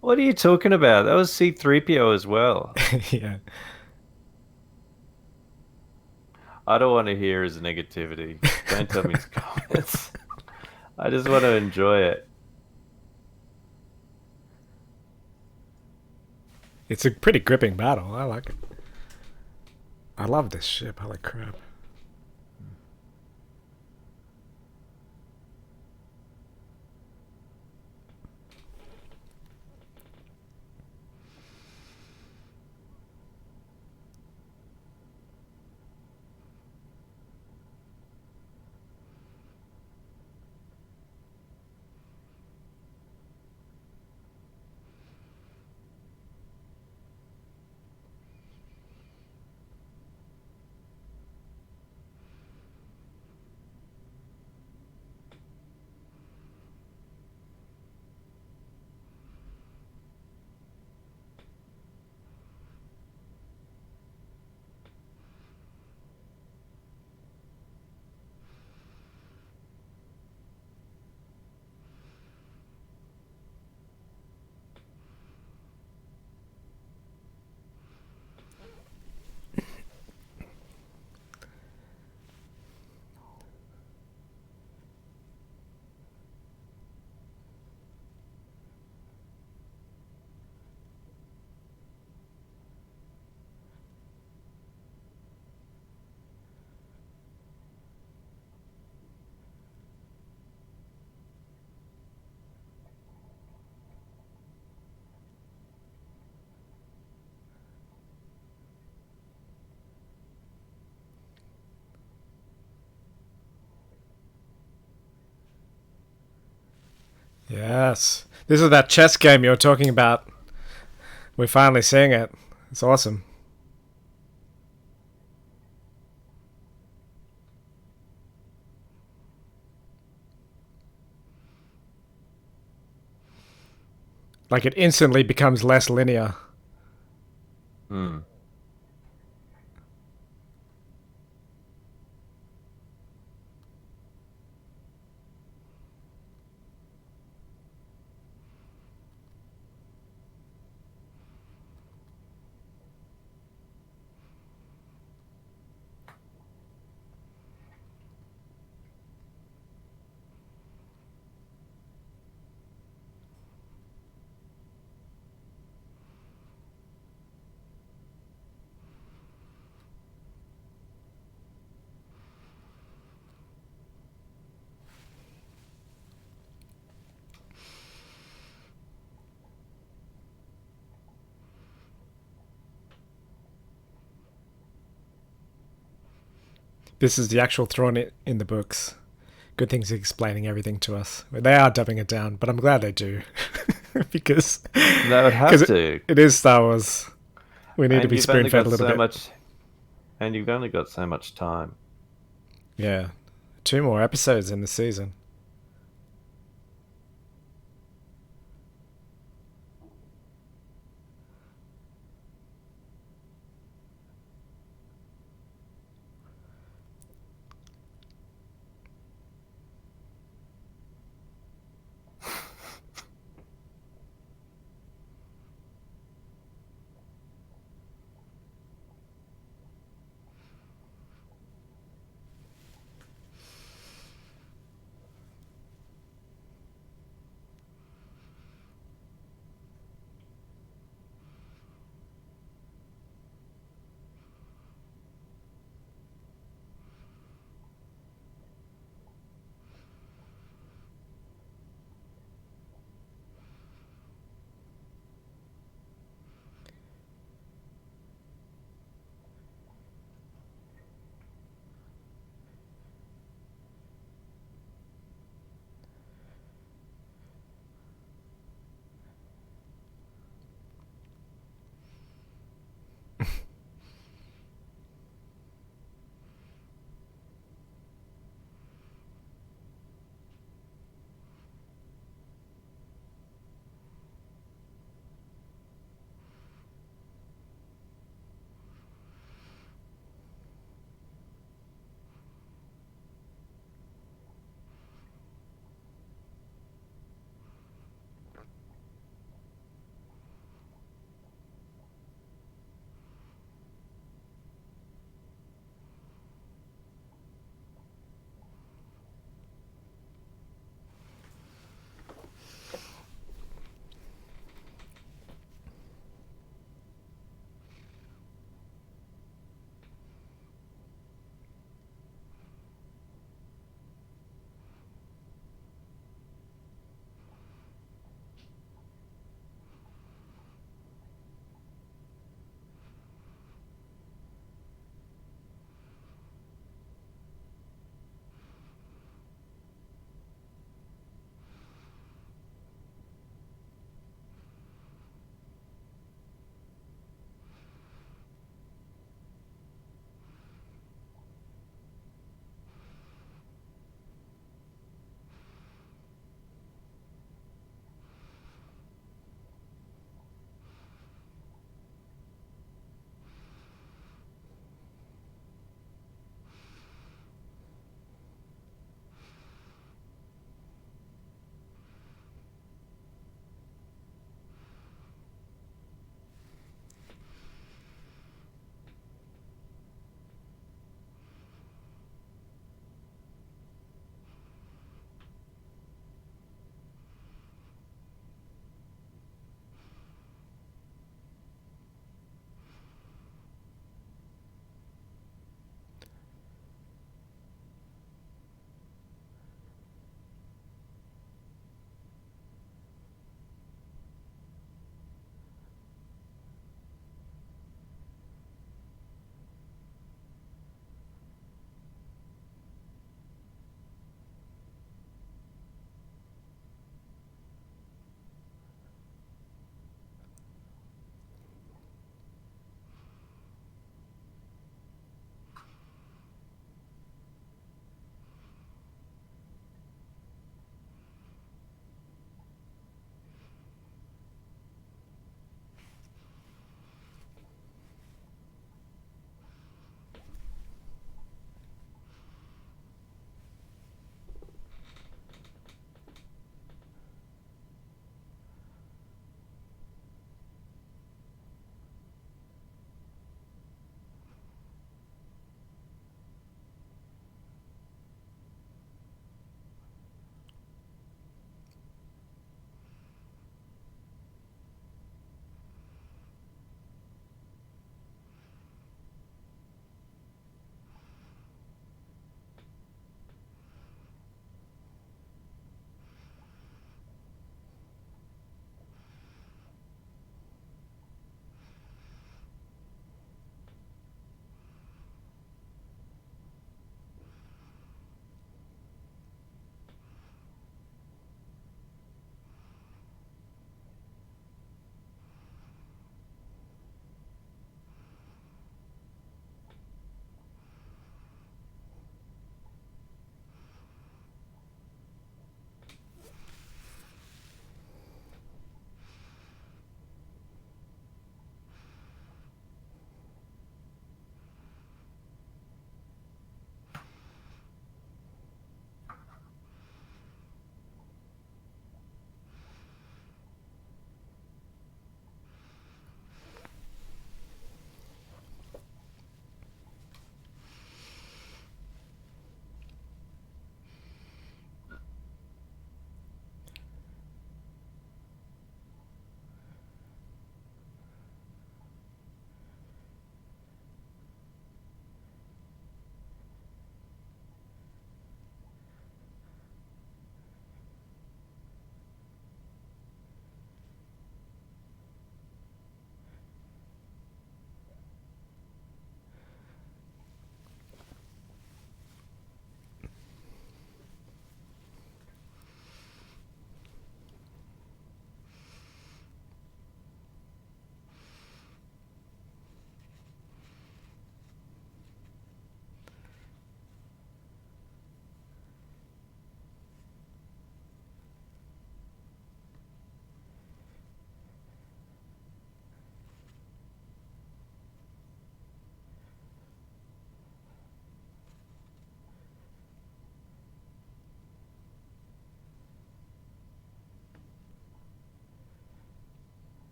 What are you talking about? That was C-3PO as well. Yeah. I don't want to hear his negativity. Don't tell me his comments. I just want to enjoy it. It's a pretty gripping battle. I like it. I love this ship. Holy crap. Yes. This is that chess game you were talking about. We're finally seeing it. It's awesome. Like it instantly becomes less linear. Hmm. This is the actual thrown in the books. Good things explaining everything to us. They are dumbing it down, but I'm glad they do. because They would have to. it is Star Wars. We need to And be you've only spoon-fed got a little so bit. much, and you've only got so much time. Yeah. 2 more episodes in the season.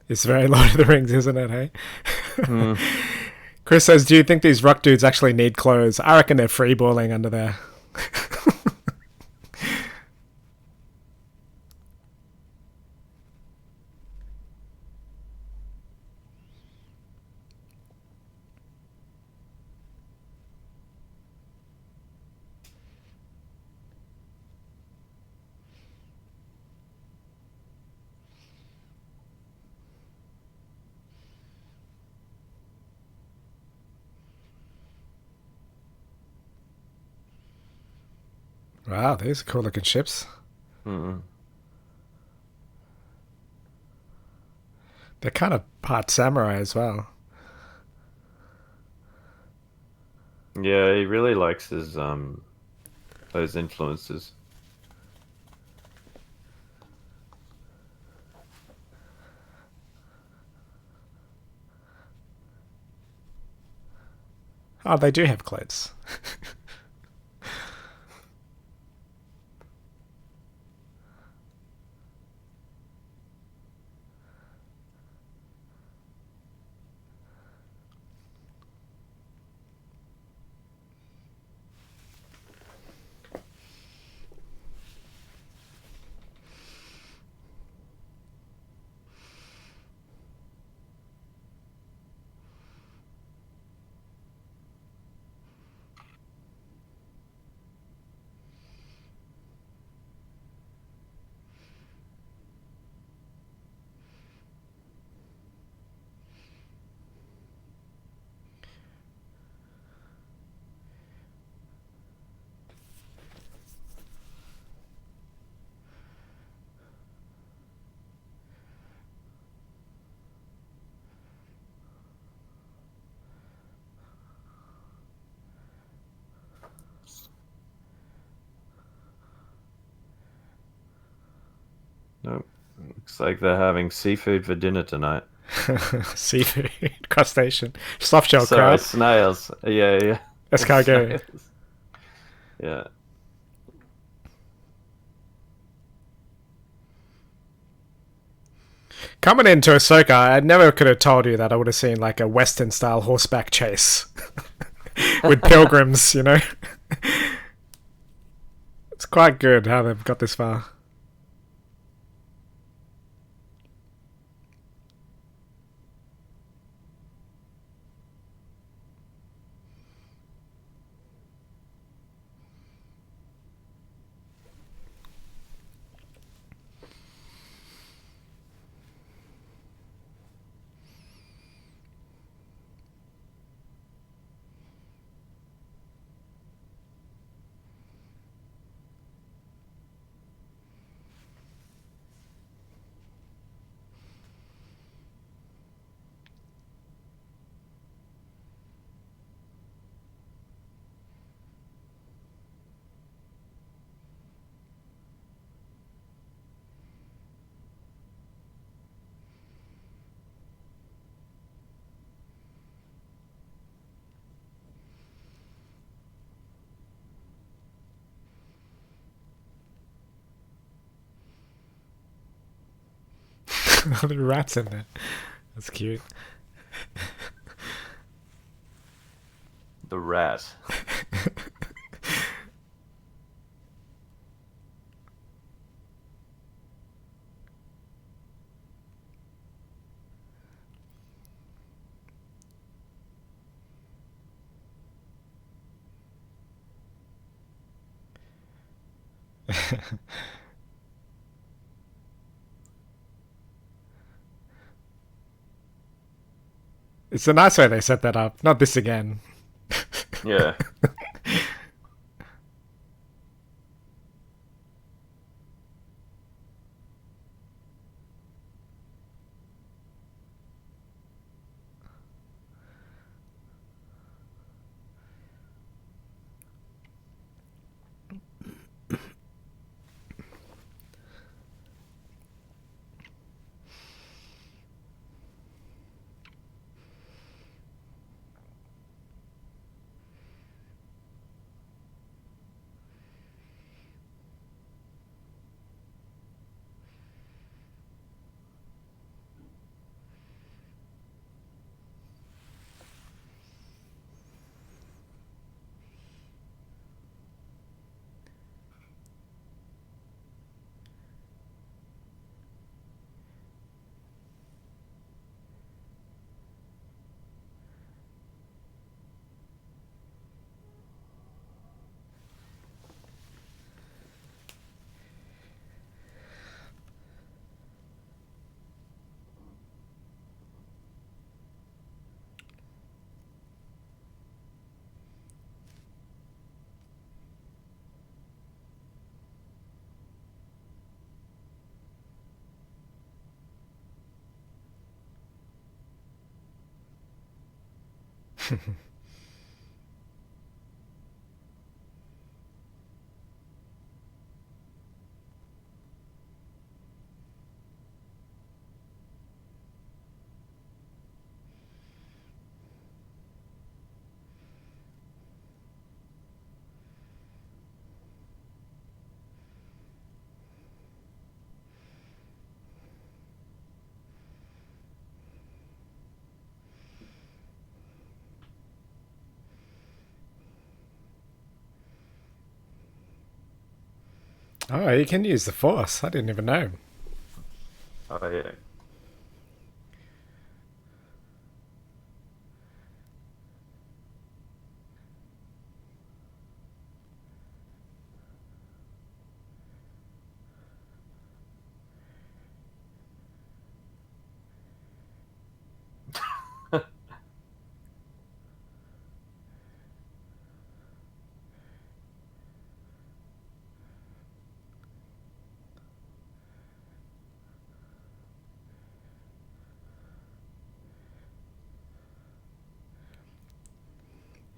It's very Lord of the Rings, isn't it, hey? Hmm. Chris says, do you think these rock dudes actually need clothes? I reckon they're freeballing under there. Wow, these are cool looking ships. Mm-mm. They're kind of part samurai as well. Yeah, he really likes his those influences. Oh, they do have clothes. Nope. Looks like they're having seafood for dinner tonight. Seafood, crustacean, softshell Sorry, crab, snails. Yeah, yeah. escargot. Snails. Yeah. Coming into Ahsoka, I never could have told you that I would have seen like a Western style horseback chase with pilgrims, you know? It's quite good how they've got this far. The rats in there. That's cute. The rat. It's a nice way they set that up. Not this again. Yeah. Oh, you can use the Force. I didn't even know. Oh yeah.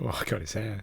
Oh, I got his hair.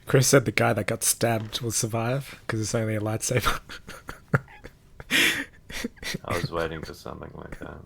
Chris said the guy that got stabbed will survive because it's only a lightsaber. I was waiting for something like that.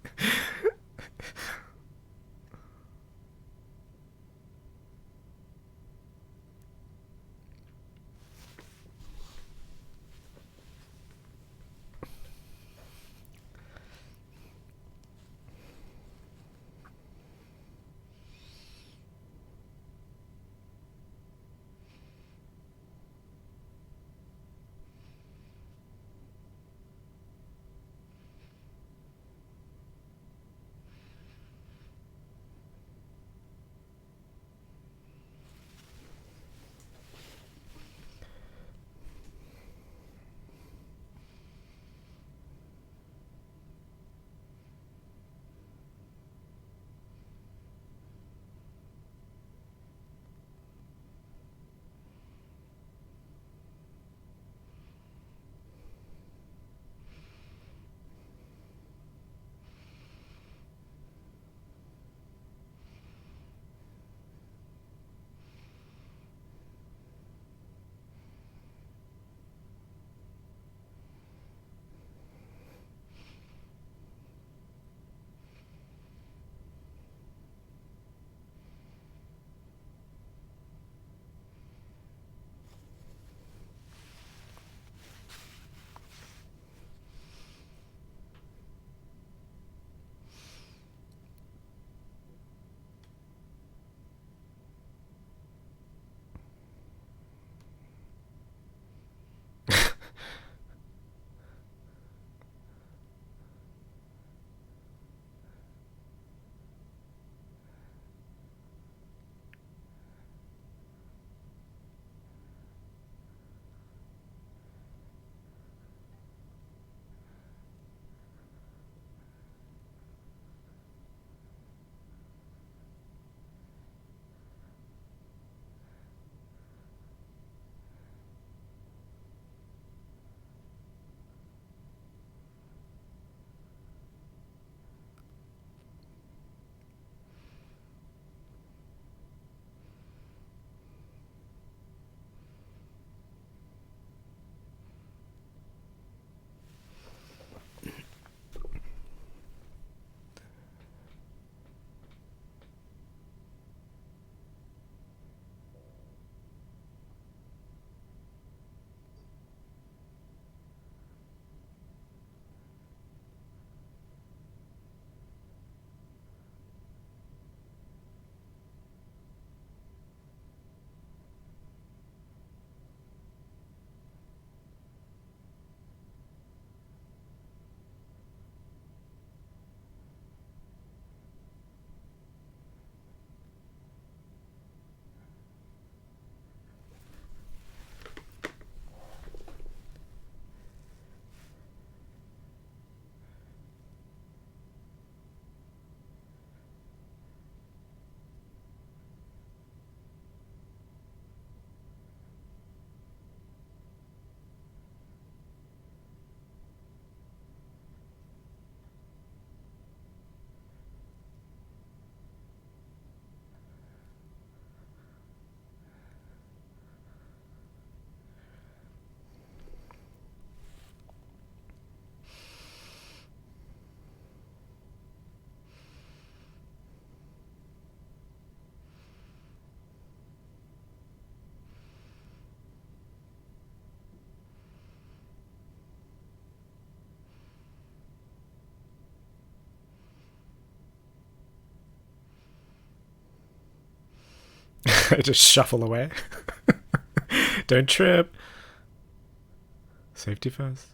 I just shuffle away. Don't trip. Safety first.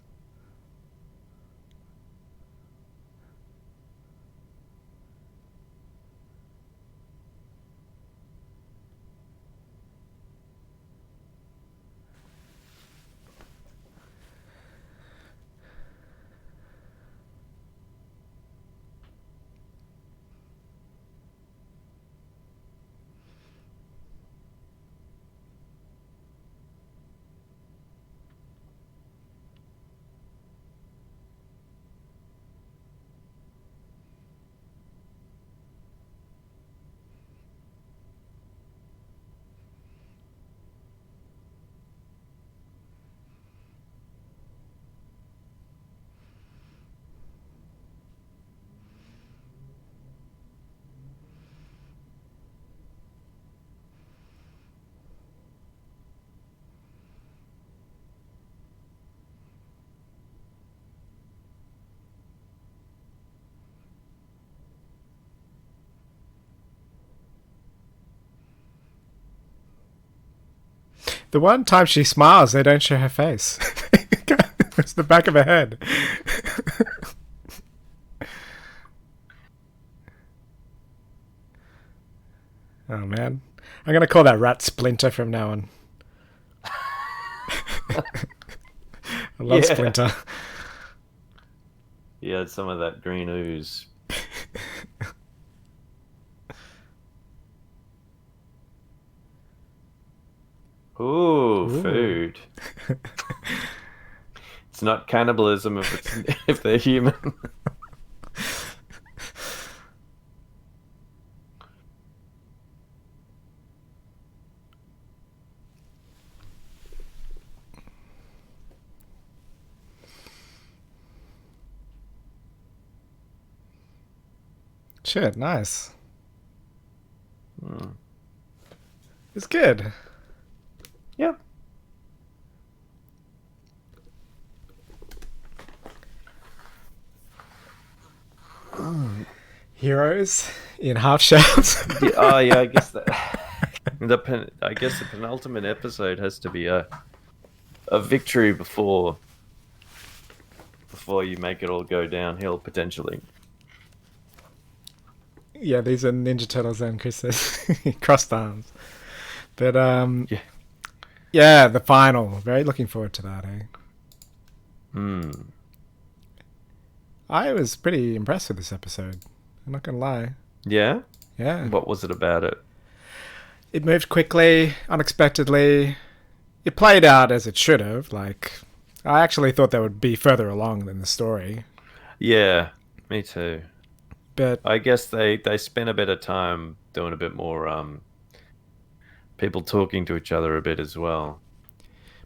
The one time she smiles, they don't show her face. It's the back of her head. Oh man, I'm gonna call that rat Splinter from now on. I love Yeah. Splinter. He had some of that green ooze. Ooh, food. It's not cannibalism if it's if they're human. Shit, nice. It's good. Yep. Heroes in half shells. Oh yeah, I guess that. I guess the penultimate episode has to be a victory before you make it all go downhill potentially. Yeah, these are Ninja Turtles and Chris says crossed arms. But Yeah. yeah, the final. Very looking forward to that, eh? I was pretty impressed with this episode. I'm not gonna lie. Yeah. Yeah. What was it about it? It moved quickly, unexpectedly. It played out as it should have. Like, I actually thought they would be further along than the story. Yeah, me too. But I guess they spent a bit of time doing a bit more people talking to each other a bit as well.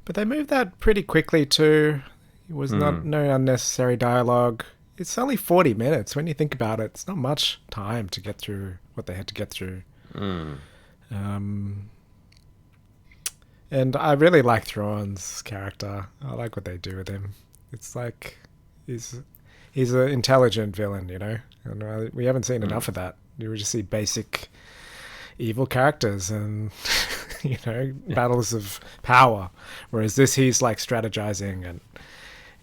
they moved that pretty quickly too. It was no unnecessary dialogue. It's only 40 minutes. When you think about it, it's not much time to get through what they had to get through. And I really like Thrawn's character. I like what they do with him. It's like he's an intelligent villain, you know. And we haven't seen enough of that. You just see basic evil characters and you know, battles of power. Whereas this, he's like strategizing and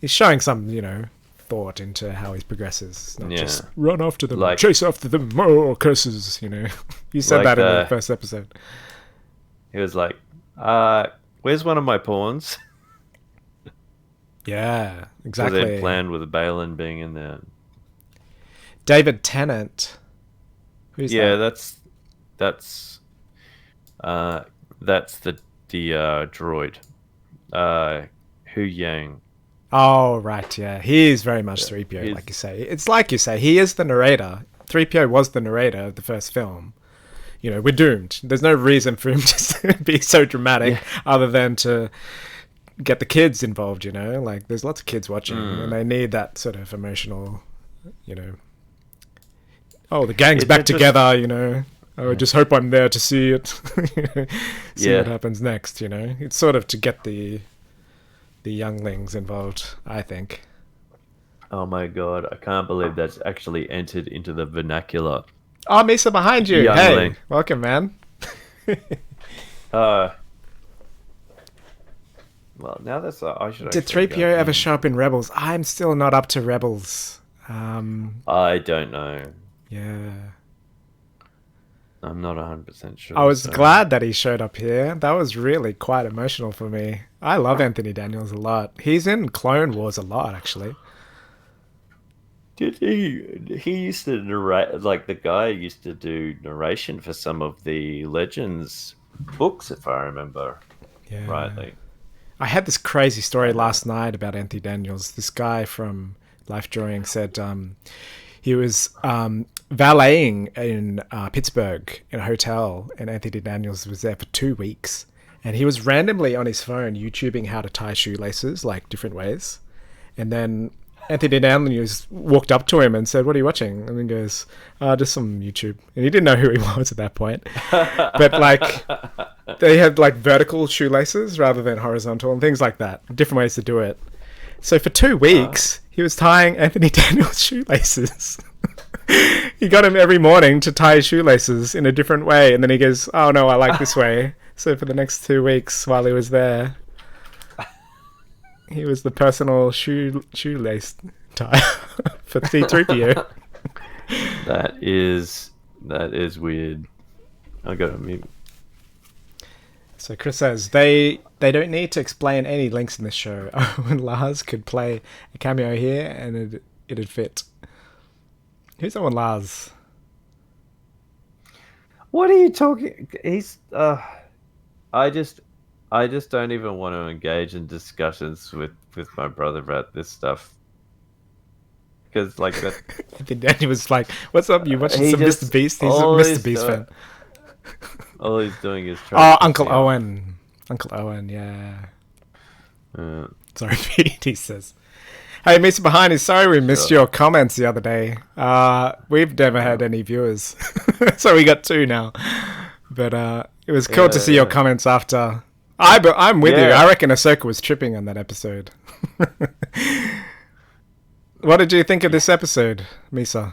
he's showing some, you know, thought into how he progresses. It's not just run after them, Like- chase after them, oh, curses, you know. You said Like that in the the- first episode. He was like, where's one of my pawns? Yeah, So exactly. they planned with Balin being in there. David Tennant. Who's Yeah, that? that's the droid. Hu Yang. Oh, right, yeah. He is very much 3PO, he's- like you say. It's like you say, he is the narrator. 3PO was the narrator of the first film. You know, we're doomed. There's no reason for him to be so dramatic other than to get the kids involved, you know? Like, there's lots of kids watching and they need that sort of emotional, you know... Oh, the gang's back It just- together, you know? I just hope I'm there to see it. You know, see Yeah. what happens next, you know? It's sort of to get the younglings involved, I think. Oh my god, I can't believe that's actually entered into the vernacular. Oh, Misa behind you. Youngling. Hey, welcome, man. Uh, well, now that's I should. Did actually go 3PO ever in. show up in Rebels? I'm still not up to Rebels. I don't know. Yeah. I'm not 100% sure. I was so- glad that he showed up here. That was really quite emotional for me. I love Anthony Daniels a lot. He's in Clone Wars a lot, actually. Did he used to narrate, like the guy used to do narration for some of the Legends books, if I remember Yeah. rightly. I had this crazy story last night about Anthony Daniels. This guy from Life Drawing said he was valeting in Pittsburgh in a hotel, and Anthony Daniels was there for 2 weeks. And he was randomly on his phone YouTubing how to tie shoelaces, like different ways. And then Anthony Daniels walked up to him and said, "What are you watching?" And he goes, "Just some YouTube." And he didn't know who he was at that point. But like, they had like vertical shoelaces rather than horizontal and things like that. Different ways to do it. So for 2 weeks, he was tying Anthony Daniels' shoelaces. He got him every morning to tie his shoelaces in a different way. And then he goes, "Oh no, I like this way." So for the next 2 weeks while he was there, he was the personal shoelace tie for C-3PO. That is weird. I got to mute. So Chris says they don't need to explain any links in this show. Owen Lars could play a cameo here and it'd fit. Who's Owen Lars? What are you talking? He's I just don't even want to engage in discussions with my brother about this stuff. Because like that, I think Danny was like, "What's up? You watching He some just Mr. Beast?" He's a always Mr. Beast fan. all he's doing is trying. Oh, to Uncle piss me off. Owen. Uncle Owen, yeah. Uh, Sorry, Pete, he says. Hey, Mr. Behind is sorry we missed your comments the other day. We've never had any viewers. So we got 2 now. But it was cool to see your comments after. I'm with you. Yeah. I reckon Ahsoka was tripping on that episode. What did you think of this episode, Misa?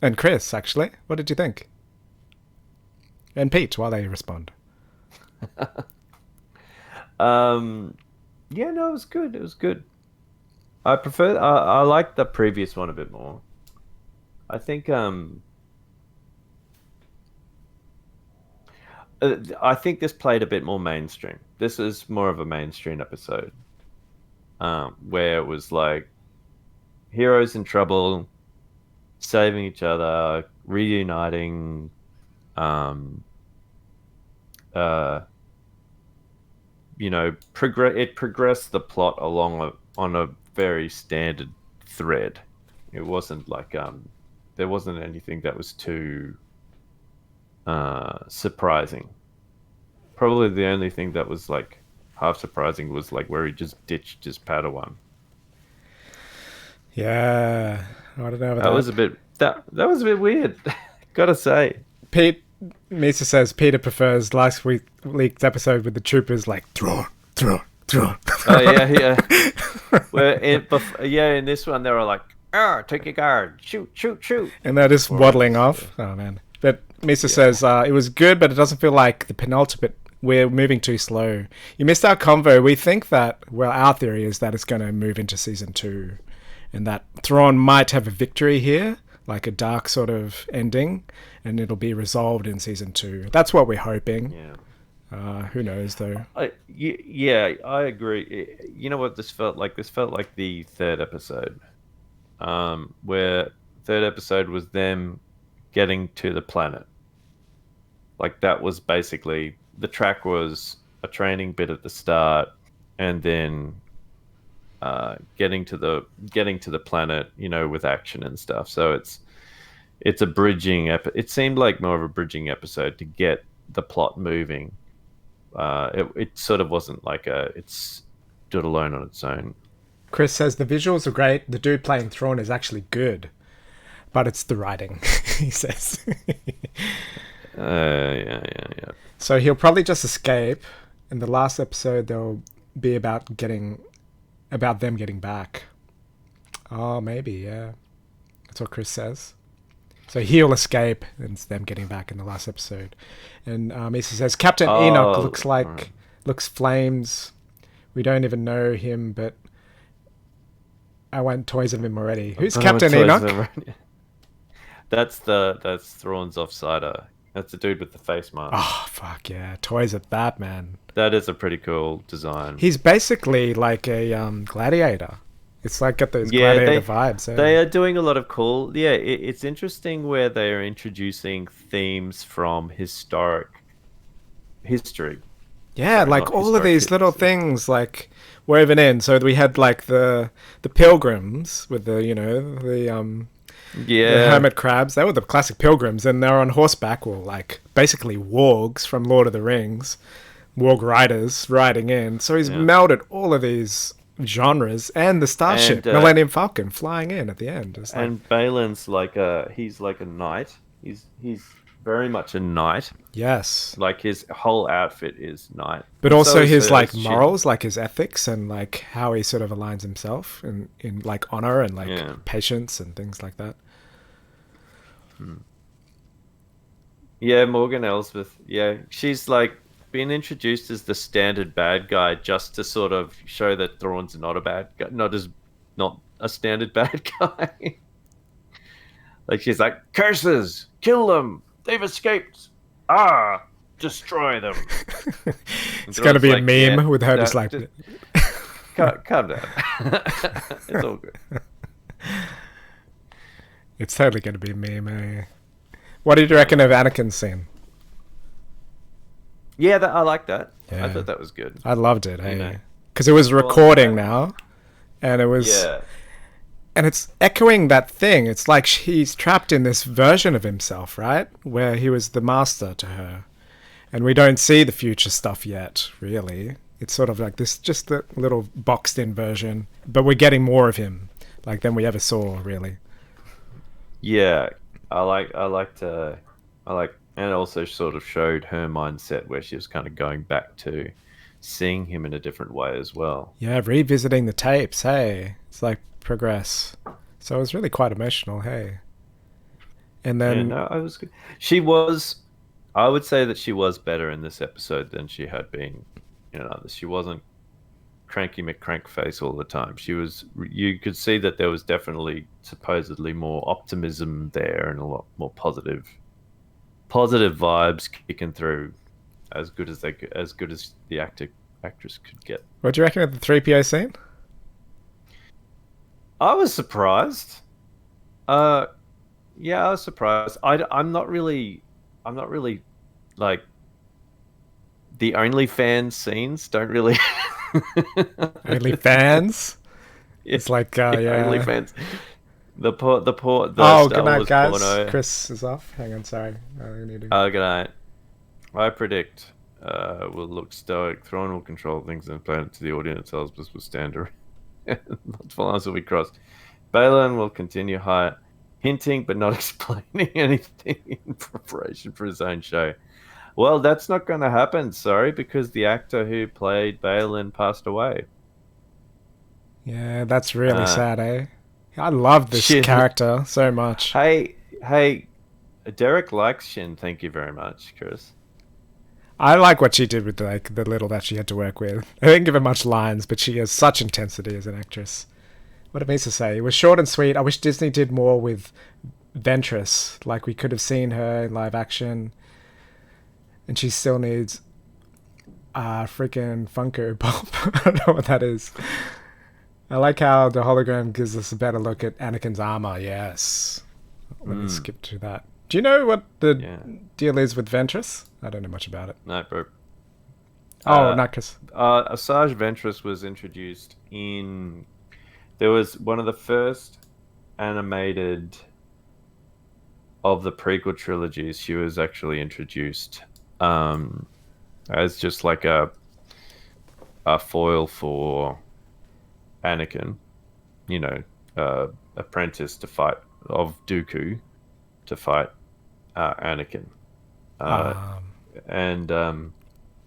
And Chris, actually. What did you think? And Pete, while they respond. Yeah, no, it was good. It was good. I prefer. I like the previous one a bit more. I think. I think this played a bit more mainstream. This is more of a mainstream episode, where it was like heroes in trouble, saving each other, reuniting. It progressed the plot along on a very standard thread. It wasn't like there wasn't anything that was too surprising. Probably the only thing that was like half surprising was like where he just ditched his Padawan. Yeah, I don't know about That was a bit that was a bit weird. Gotta say. Pete Misa says Peter prefers last week's episode with the troopers like throw. Oh yeah. In this one they were like, take your guard, shoot. And they're just waddling off. Oh man. But Misa says it was good, but it doesn't feel like the penultimate. We're moving too slow. You missed our convo. We think that, well, our theory is that it's going to move into season 2, and that Thrawn might have a victory here, like a dark sort of ending, and it'll be resolved in season 2. That's what we're hoping. Yeah. Who knows though? I agree. You know what this felt like? This felt like the third episode, where third episode was them getting to the planet. Like that was basically the track was a training bit at the start, and then getting to the planet, with action and stuff. So it's a bridging it seemed like more of a bridging episode to get the plot moving. It sort of wasn't like it stood alone on its own. Chris says the visuals are great. The dude playing Thrawn is actually good, but it's the writing. He says. Yeah. So he'll probably just escape. In the last episode, there'll be about them getting back. Oh, maybe, yeah. That's what Chris says. So he'll escape, and it's them getting back in the last episode. And Misa says Captain Enoch looks flames. We don't even know him, but I want toys of him already. Who's Captain Enoch? That's Thrawn's offsider. That's the dude with the face mask. Oh fuck yeah, toys of that man. That is a pretty cool design. He's basically like a gladiator. It's like got those gladiator vibes. They are doing a lot of cool. Yeah, it's interesting where they are introducing themes from historic history. Yeah, like all of these little things like woven in. So we had like the pilgrims with the the hermit crabs. They were the classic pilgrims, and they're on horseback, or like basically wargs from Lord of the Rings, warg riders riding in. So he's melded all of these genres and the starship Millennium Falcon flying in at the end. And Balin's he's like a knight. He's very much a knight. Yes, like his whole outfit is knight. But also his like morals, like his ethics, and like how he sort of aligns himself in like honor and like patience and things like that. Yeah, Morgan Elsbeth. Yeah, she's like been introduced as the standard bad guy just to sort of show that Thrawn's not a bad guy, not a standard bad guy. Like she's like, curses, kill them, they've escaped. Destroy them. It's gonna be a meme with her just like, calm down. It's all good. It's totally gonna be a meme. Eh? What did you reckon of Anakin's scene? Yeah, I like that. Yeah. I thought that was good. I loved it, hey, because it was recording now, and it was, and it's echoing that thing. It's like he's trapped in this version of himself, right, where he was the master to her, and we don't see the future stuff yet. Really, it's sort of like this, just the little boxed-in version, but we're getting more of him, like than we ever saw, really. Yeah, I like, and it also sort of showed her mindset where she was kind of going back to seeing him in a different way as well. Yeah, revisiting the tapes, hey. It's like progress. So it was really quite emotional, hey. And then... Yeah, no, I was good. I would say that she was better in this episode than she had been in others. She wasn't cranky McCrankface all the time. You could see that there was definitely supposedly more optimism there and a lot more positive vibes kicking through, as good as the actress could get. What do you reckon of the 3PO scene? I was surprised. Yeah, I was surprised. I'm not really like the OnlyFans scenes don't really. OnlyFans? It's like OnlyFans. The good night, guys. Porno. Chris is off. Hang on, sorry. Good night. I predict will look stoic. Thrawn will control things and plan it to the audience. Elspeth will stand around. Multiple arms will be crossed. Balin will continue hinting but not explaining anything in preparation for his own show. Well, that's not going to happen, sorry, because the actor who played Balin passed away. Yeah, that's really sad, eh? I love this character so much. Hey, Derek likes Shin. Thank you very much, Chris. I like what she did with the little that she had to work with. I didn't give her much lines, but she has such intensity as an actress. What it means to say, it was short and sweet. I wish Disney did more with Ventress. Like we could have seen her in live action, and she still needs freaking Funko Pop. I don't know what that is. I like how the hologram gives us a better look at Anakin's armor. Yes. Let me skip to that. Do you know what the deal is with Ventress? I don't know much about it. No, bro. Not Chris. Asajj Ventress was introduced in... There was one of the first animated of the prequel trilogies. She was actually introduced as just like a foil for Anakin, apprentice to fight of Dooku to fight Anakin, and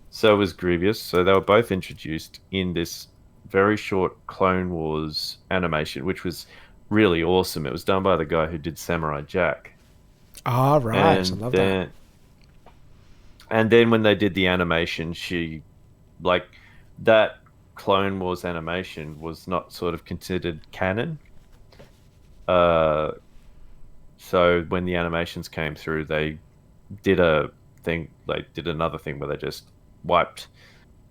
so was Grievous. So they were both introduced in this very short Clone Wars animation, which was really awesome. It was done by the guy who did Samurai Jack, Ah, right. I And love that. then when they did the animation, she like that Clone Wars animation was not sort of considered canon. Uh, so when the animations came through, they did a thing, like did another thing where they just wiped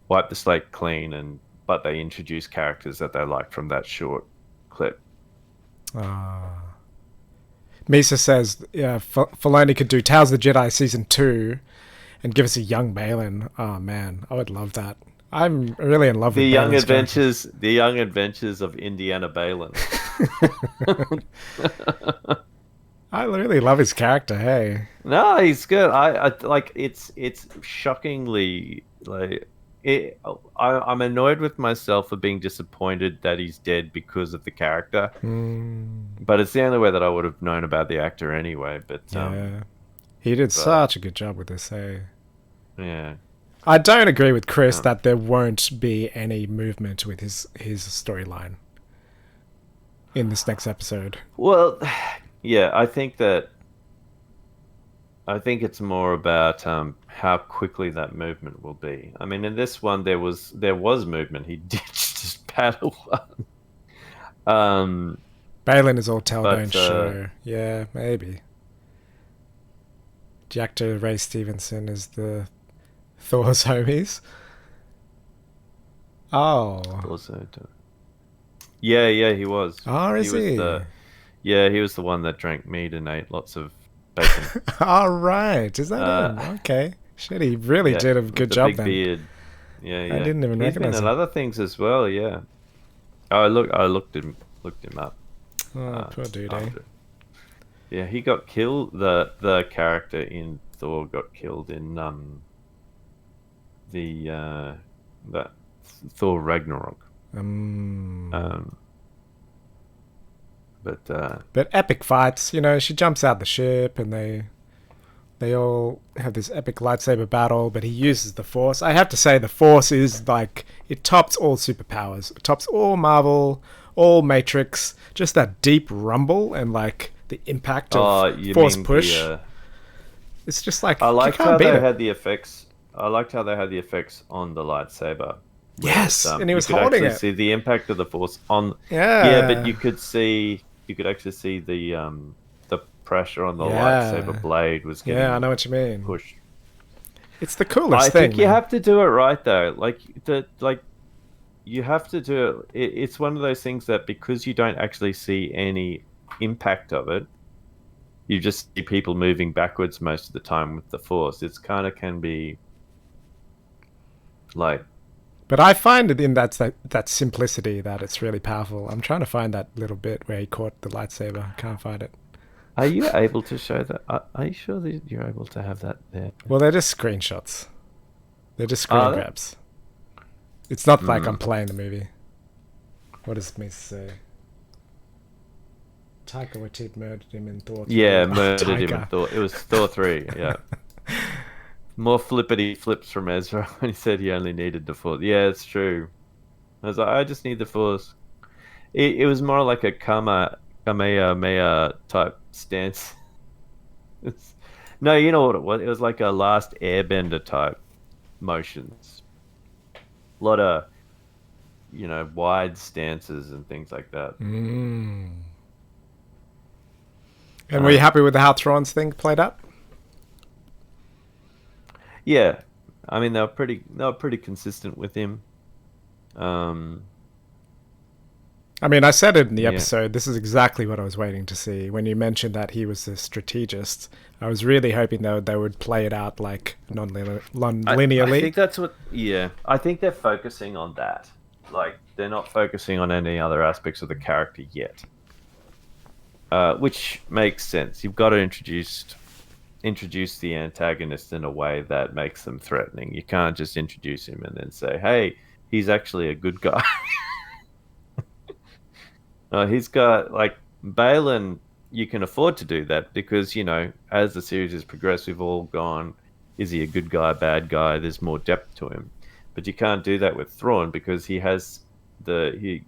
the slate clean, but they introduced characters that they liked from that short clip. Ah. Misa says, yeah, Filoni could do Tales of the Jedi Season 2 and give us a young Balin. Oh, man. I would love that. I'm really in love with Balin's character. The young adventures of Indiana Balin. I really love his character, hey. No, he's good. I like it's shockingly like I'm annoyed with myself for being disappointed that he's dead because of the character. But it's the only way that I would have known about the actor anyway. But Yeah. He did such a good job with this, hey. yeah. I don't agree with Chris that there won't be any movement with his storyline in this next episode. Well, yeah, I think it's more about how quickly that movement will be. I mean, in this one, there was movement. He ditched his Padawan. Balin is all tell, But, don't show. Yeah, maybe. The actor Ray Stevenson is the Thor's homies. Oh. Also, yeah, he was. Oh, is he? He was the one that drank mead and ate lots of bacon. All right. Is that him? Okay. Shit, he really did a with good the job big then. beard. Yeah. I didn't even He's recognize been him. in other things as well. Yeah. Oh, I looked him up. Oh, poor dude, eh? After. Yeah, he got killed. The character in Thor got killed in that Thor Ragnarok. But epic fights, you know, she jumps out the ship and they all have this epic lightsaber battle, but he uses the Force. I have to say the Force is like, it tops all superpowers. It tops all Marvel, all Matrix, just that deep rumble and like the impact of Force push. It's just like, I liked how they it. had the effects. I liked how they had the effects on the lightsaber. Yes, and he was you could holding actually it. see the impact of the Force on. Yeah, but you could actually see the pressure on the lightsaber blade was getting I know what you mean. pushed. It's the coolest I thing. think you have to do it right though. You have to do it. It's one of those things that because you don't actually see any impact of it, you just see people moving backwards most of the time with the Force. It's kind of can be like. But I find it in that simplicity that it's really powerful. I'm trying to find that little bit where he caught the lightsaber. I can't find it. Are you able to show that? Are you sure that you're able to have that there? Well, they're just screenshots. They're just screen grabs. It's not like I'm playing the movie. What does Miss say? Taika Waititi murdered him in Thor 3. Yeah, murdered him in Thor. It was Thor 3, yeah. More flippity flips from Ezra when he said he only needed the Force. Yeah, it's true. I was like, I just need the Force. It was more like a Kamehameha type stance. No, you know what it was? It was like a Last Airbender type motions. A lot of, wide stances and things like that. And were you happy with how Thrawn's thing played out? Yeah, I mean they were pretty consistent with him. I mean, I said it in the episode. This is exactly what I was waiting to see. When you mentioned that he was the strategist, I was really hoping they would play it out like non-linearly. I think that's what. Yeah, I think they're focusing on that. Like they're not focusing on any other aspects of the character yet, which makes sense. You've got to introduce the antagonist in a way that makes them threatening. You can't just introduce him and then say, "Hey, he's actually a good guy." He's got like Balin. You can afford to do that because as the series has progressed, we've all gone, is he a good guy, bad guy? There's more depth to him, but you can't do that with Thrawn because he has the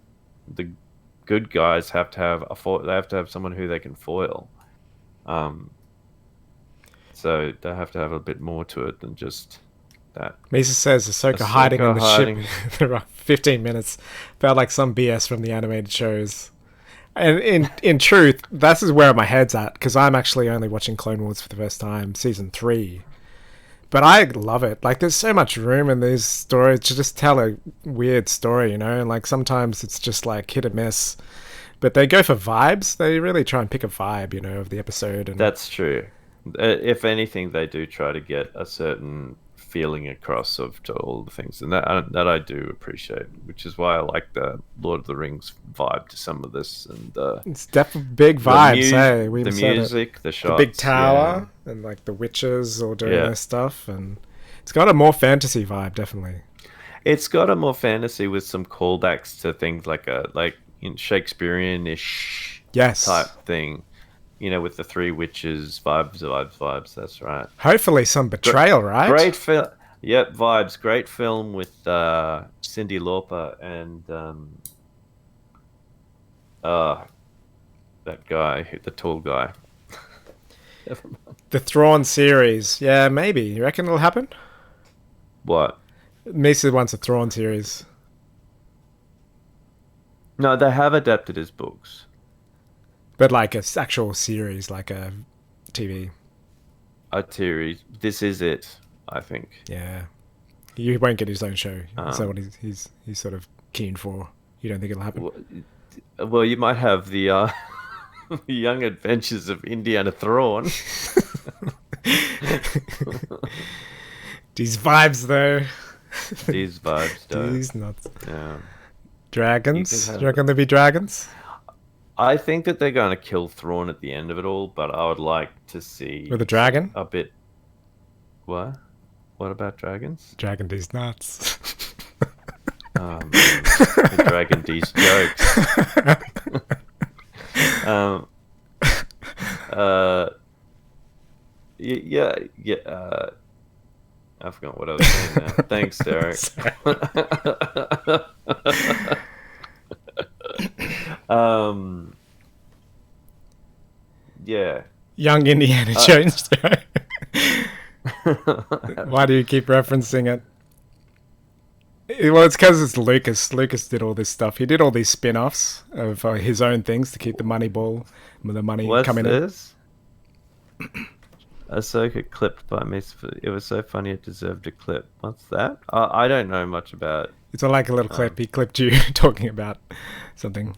good guys have to have they have to have someone who they can foil. So they have to have a bit more to it than just that. Misa says Ahsoka hiding in the hiding. ship for 15 minutes felt like some BS from the animated shows. And in truth, this is where my head's at, because I'm actually only watching Clone Wars for the first time, season 3. But I love it. Like, there's so much room in these stories to just tell a weird story, you know? And, like, sometimes it's just, like, hit or miss. But they go for vibes. They really try and pick a vibe, you know, of the episode. And That's true. If anything, they do try to get a certain feeling across of to all the things, and that I do appreciate, which is why I like the Lord of the Rings vibe to some of this. And it's definitely big vibes. Hey, we the said music, the shots, the big tower, and like the witches all doing their stuff, and it's got a more fantasy vibe, definitely. It's got a more fantasy with some callbacks to things like in Shakespearean-ish type thing. You know, with the three witches, vibes. That's right. Hopefully, some betrayal, right? Great film. Yep, vibes. Great film with Cyndi Lauper and that guy, the tall guy. Never mind. The Thrawn series, yeah, maybe. You reckon it'll happen? What? Misa wants a Thrawn series. No, they have adapted his books. But like a actual series, like a TV. A series. This is it, I think. Yeah. He won't get his own show. Is that what he's sort of keen for? You don't think it'll happen? Well, you might have the Young Adventures of Indiana Thrawn. These vibes, though. These vibes, though. These nuts. Yeah. Dragons? Do you reckon there'll be dragons? I think that they're going to kill Thrawn at the end of it all, but I would like to see... With a dragon? A bit... What? What about dragons? Dragon these nuts. Oh, man. The dragon these jokes. Yeah. I forgot what I was saying now. Thanks, Derek. Yeah. Young Indiana Jones. Why do you keep referencing it? Well, it's because it's Lucas. Lucas did all this stuff. He did all these spin-offs of his own things to keep the money coming in. What's this? Ahsoka clipped by me. It was so funny it deserved a clip. What's that? I don't know much about. It's like a little clip. He clipped you talking about something.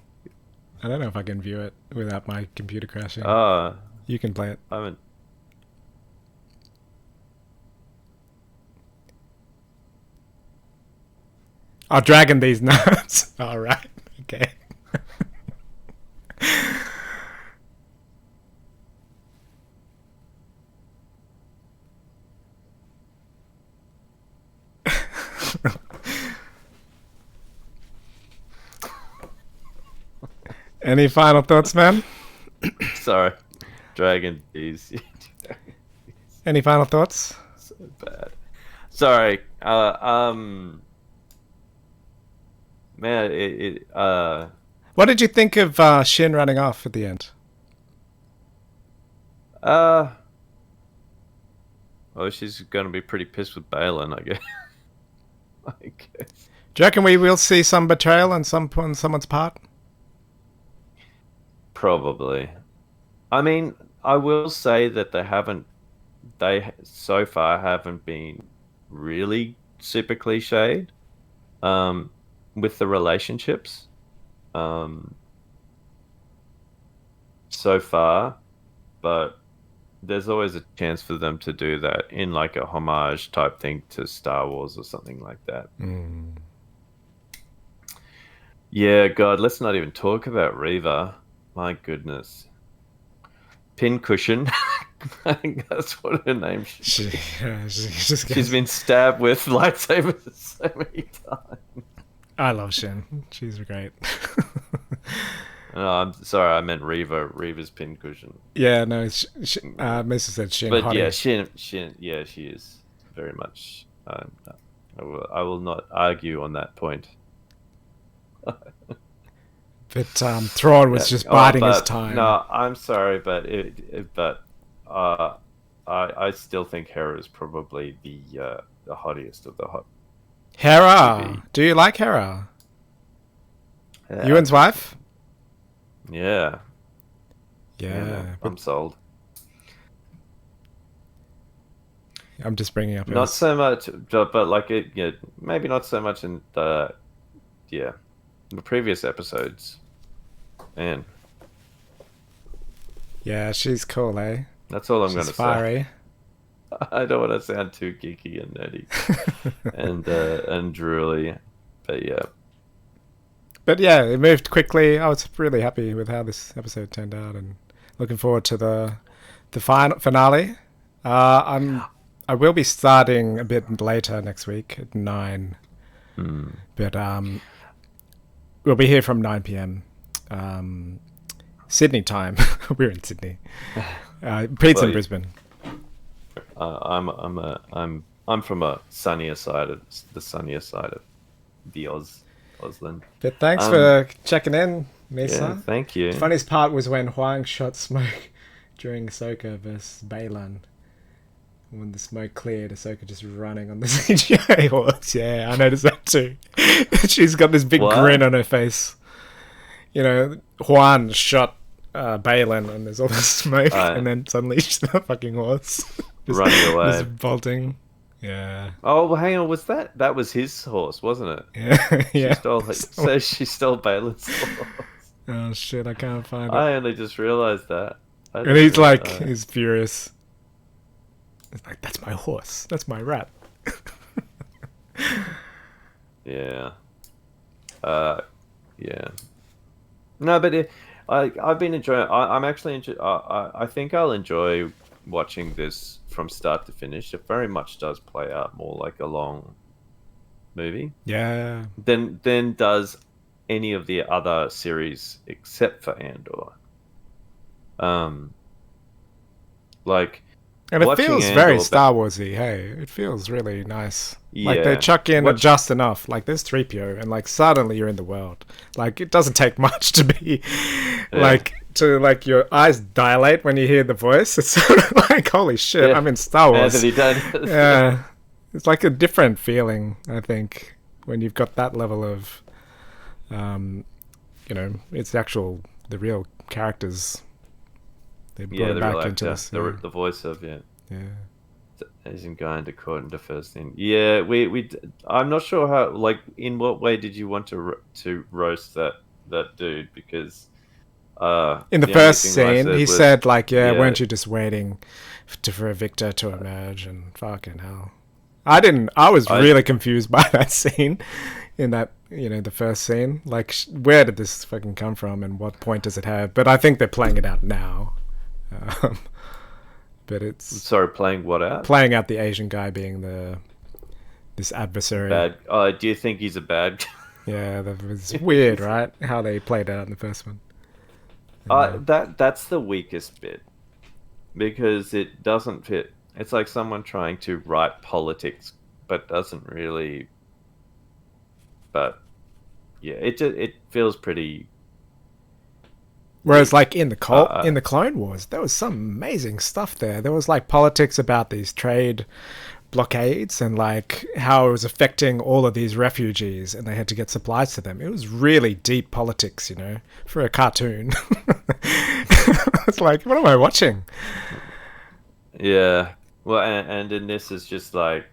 I don't know if I can view it without my computer crashing. You can play it. I haven't. Oh, dragon these nuts. All right. Okay. Any final thoughts, man? Sorry. Dragon D's. Any final thoughts? So bad. Sorry. Man, What did you think of Shin running off at the end? well, she's gonna be pretty pissed with Balin, I guess. I guess. Do you reckon we will see some betrayal on someone's part? Probably. I mean, I will say that they so far haven't been really super cliched with the relationships so far, but there's always a chance for them to do that in like a homage type thing to Star Wars or something like that. Yeah, God, let's not even talk about Reva. My goodness. Pincushion. I think that's what her name should be. She's been stabbed with lightsabers so many times. I love Shin. She's great. No, I'm sorry, I meant Reva. Reva's pincushion. Yeah, no, Mrs. said Shin. But Hottie. yeah, Shin, yeah, she is very much. I will not argue on that point. But Thrawn was just biding his time. No, I'm sorry, but I still think Hera is probably the hottest of the hot. Hera. Do you like Hera? Yeah, Ewan's wife? Yeah, Yeah. I'm sold. I'm just bringing up Not his... so much, but like it, yeah, maybe not so much in the previous episodes. Man, Yeah, she's cool, eh? that's all I'm She's gonna say. fiery. I don't want to sound too geeky and nerdy and drooly, but yeah. But yeah, it moved quickly. I was really happy with how this episode turned out, and looking forward to the final finale. I will be starting a bit later next week at 9, but we'll be here from 9 p.m. Sydney time. We're in Sydney. Pete's in Brisbane. I'm from a sunnier side of the Ausland. But thanks for checking in, Misa. Yeah, thank you. The funniest part was when Huang shot smoke during Ahsoka versus Baylan. When the smoke cleared, Ahsoka just running on the CGI horse. Yeah, I noticed that too. She's got this big grin on her face. You know, Juan shot Baylan and there's all this smoke, and then suddenly she's on a fucking horse. Just, running away. Just bolting. Yeah. Oh, well, hang on. Was that was his horse, wasn't it? Yeah. She stole it. So she stole Baylan's horse. Oh shit! I can't find it. I only just realized that. And he's like, he's furious. It's like, that's my horse. That's my rat. Yeah. Yeah. No, but I've been enjoying. I'm actually I think I'll enjoy watching this from start to finish. It very much does play out more like a long movie. Yeah. Than does any of the other series except for Andor. Like. And it feels very Star Warsy, hey. It feels really nice. Yeah. Like they chuck in just enough. Like there's 3PO and like suddenly you're in the world. Like it doesn't take much to be like your eyes dilate when you hear the voice. It's sort of like holy shit, I'm in Star Wars. Yeah. It's like a different feeling, I think, when you've got that level of it's the real characters. They brought it back into this, the voice of yeah. Asian guy in Dakota and the first thing. Yeah, we. I'm not sure how. Like, in what way did you want to roast that dude? Because in the first scene, he said like, weren't you just waiting for Victor to emerge? And fucking hell, I was really confused by that scene. In that, the first scene, like, where did this fucking come from, and what point does it have? But I think they're playing it out now. But it's playing what out? Playing out the Asian guy being this adversary. Bad. Do you think he's a bad guy? Yeah, it's weird, right? How they played out in the first one. That's the weakest bit because it doesn't fit. It's like someone trying to write politics, but doesn't really. But yeah, it feels pretty. Whereas, like in the Clone Wars, there was some amazing stuff there. There was like politics about these trade blockades and like how it was affecting all of these refugees, and they had to get supplies to them. It was really deep politics, for a cartoon. It's like, what am I watching? Yeah, well, and in this is just like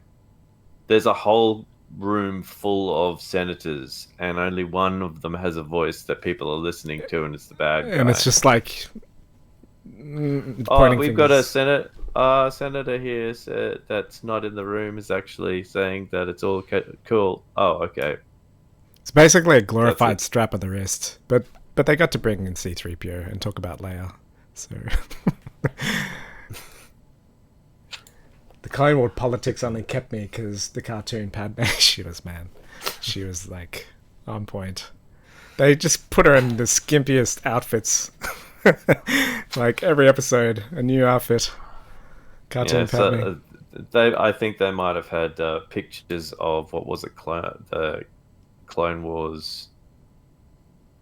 there's a whole room full of senators and only one of them has a voice that people are listening to, and it's the bad guy. And it's just like we've got a senator here that's not in the room is actually saying that it's all cool. Oh, okay. It's basically a glorified strap on the wrist, but they got to bring in C-3PO and talk about Leia, so the Clone War politics only kept me because the cartoon Padme, she was like on point. They just put her in the skimpiest outfits. Like every episode, a new outfit. Cartoon Padme. I think they might have had pictures of what was it, the Clone Wars.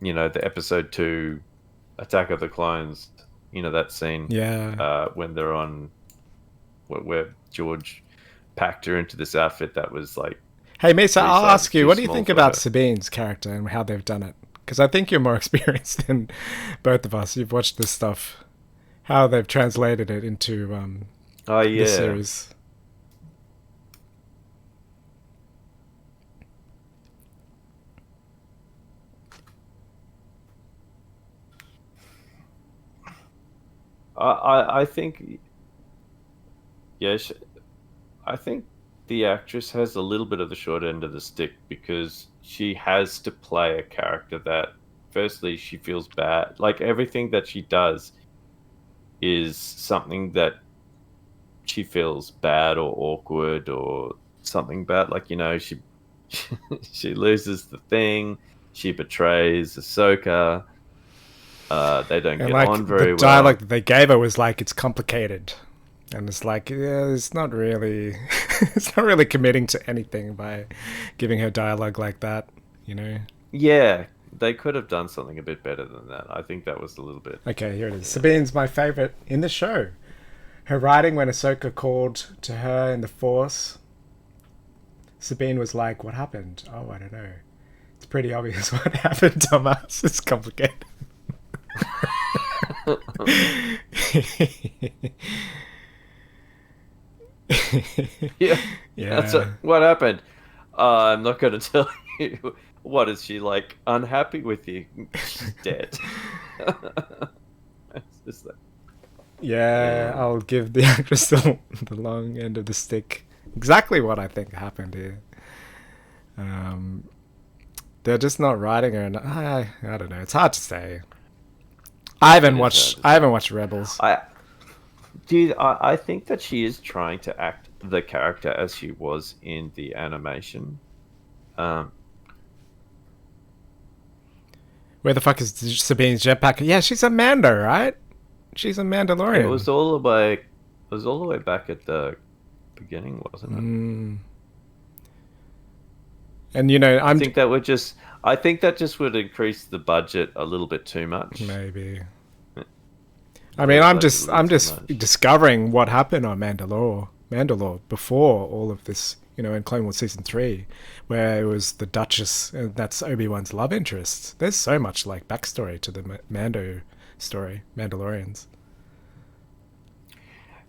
The episode 2, Attack of the Clones. That scene. Yeah. When they're on. where George packed her into this outfit that was like. Hey, Misa, Three I'll sizes ask you, too what do you small think for about her. Sabine's character and how they've done it? Because I think you're more experienced than both of us. You've watched this stuff. How they've translated it into Oh yeah. this series. I think. Yeah, I think the actress has a little bit of the short end of the stick because she has to play a character that, firstly, she feels bad. Like everything that she does is something that she feels bad or awkward or something bad. Like, she she loses the thing, she betrays Ahsoka. They don't And get like on very the dialogue well. that they gave her was like, it's complicated. And it's like, yeah, it's not really it's not really committing to anything by giving her dialogue like that, you know? Yeah, they could have done something a bit better than that. I think that was a little bit. Okay, here it is. Sabine's my favorite in the show. Her writing when Ahsoka called to her in the Force. Sabine was like, what happened? Oh, I don't know. It's pretty obvious what happened, Thomas. It's complicated. Yeah, Yeah. that's what happened. I'm not going to tell you. What is she like? Unhappy with you? She's dead. It's just like, Yeah, I'll give the actress the long end of the stick. Exactly what I think happened here. They're just not writing her, and I don't know. It's hard to say. I haven't watched Rebels. I think that she is trying to act the character as she was in the animation. Where the fuck is Sabine's jetpack? Yeah, she's a Mando, right? She's a Mandalorian. It was all the way. It was all the way back at the beginning, wasn't it? And I think that just would increase the budget a little bit too much. Maybe. I mean, I'm just discovering what happened on Mandalore before all of this, in Clone Wars Season 3, where it was the Duchess, and that's Obi-Wan's love interest. There's so much, like, backstory to the Mando story, Mandalorians.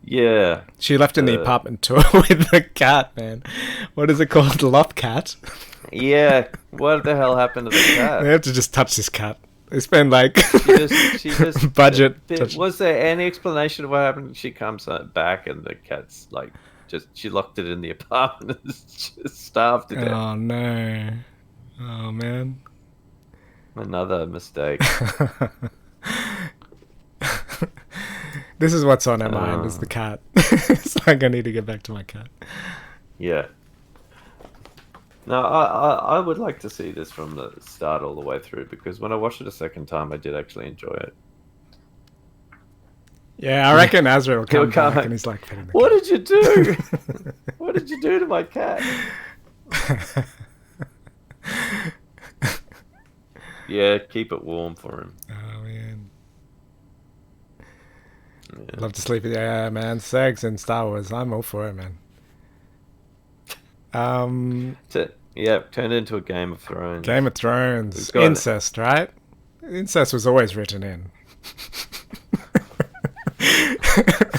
Yeah. She left in the apartment tour with the cat, man. What is it called? The Loth cat? Yeah. What the hell happened to the cat? They have to just touch this cat. They spend like she just budget. Was there any explanation of what happened? She comes back and the cat's like she locked it in the apartment and just starved to death. Oh no! Oh man! Another mistake. This is what's on her mind, is the cat. It's like I need to get back to my cat. Yeah. No, I would like to see this from the start all the way through, because when I watched it a second time, I did actually enjoy it. Yeah, I reckon Azrael will come He'll back and he's like, "What did you do? What did you do to my cat?" Yeah, keep it warm for him. Oh man. Yeah. Love to sleep with yeah, man. Sex in Star Wars. I'm all for it, man. Turn it into a Game of Thrones. Game of Thrones. Incest, right? Incest was always written in.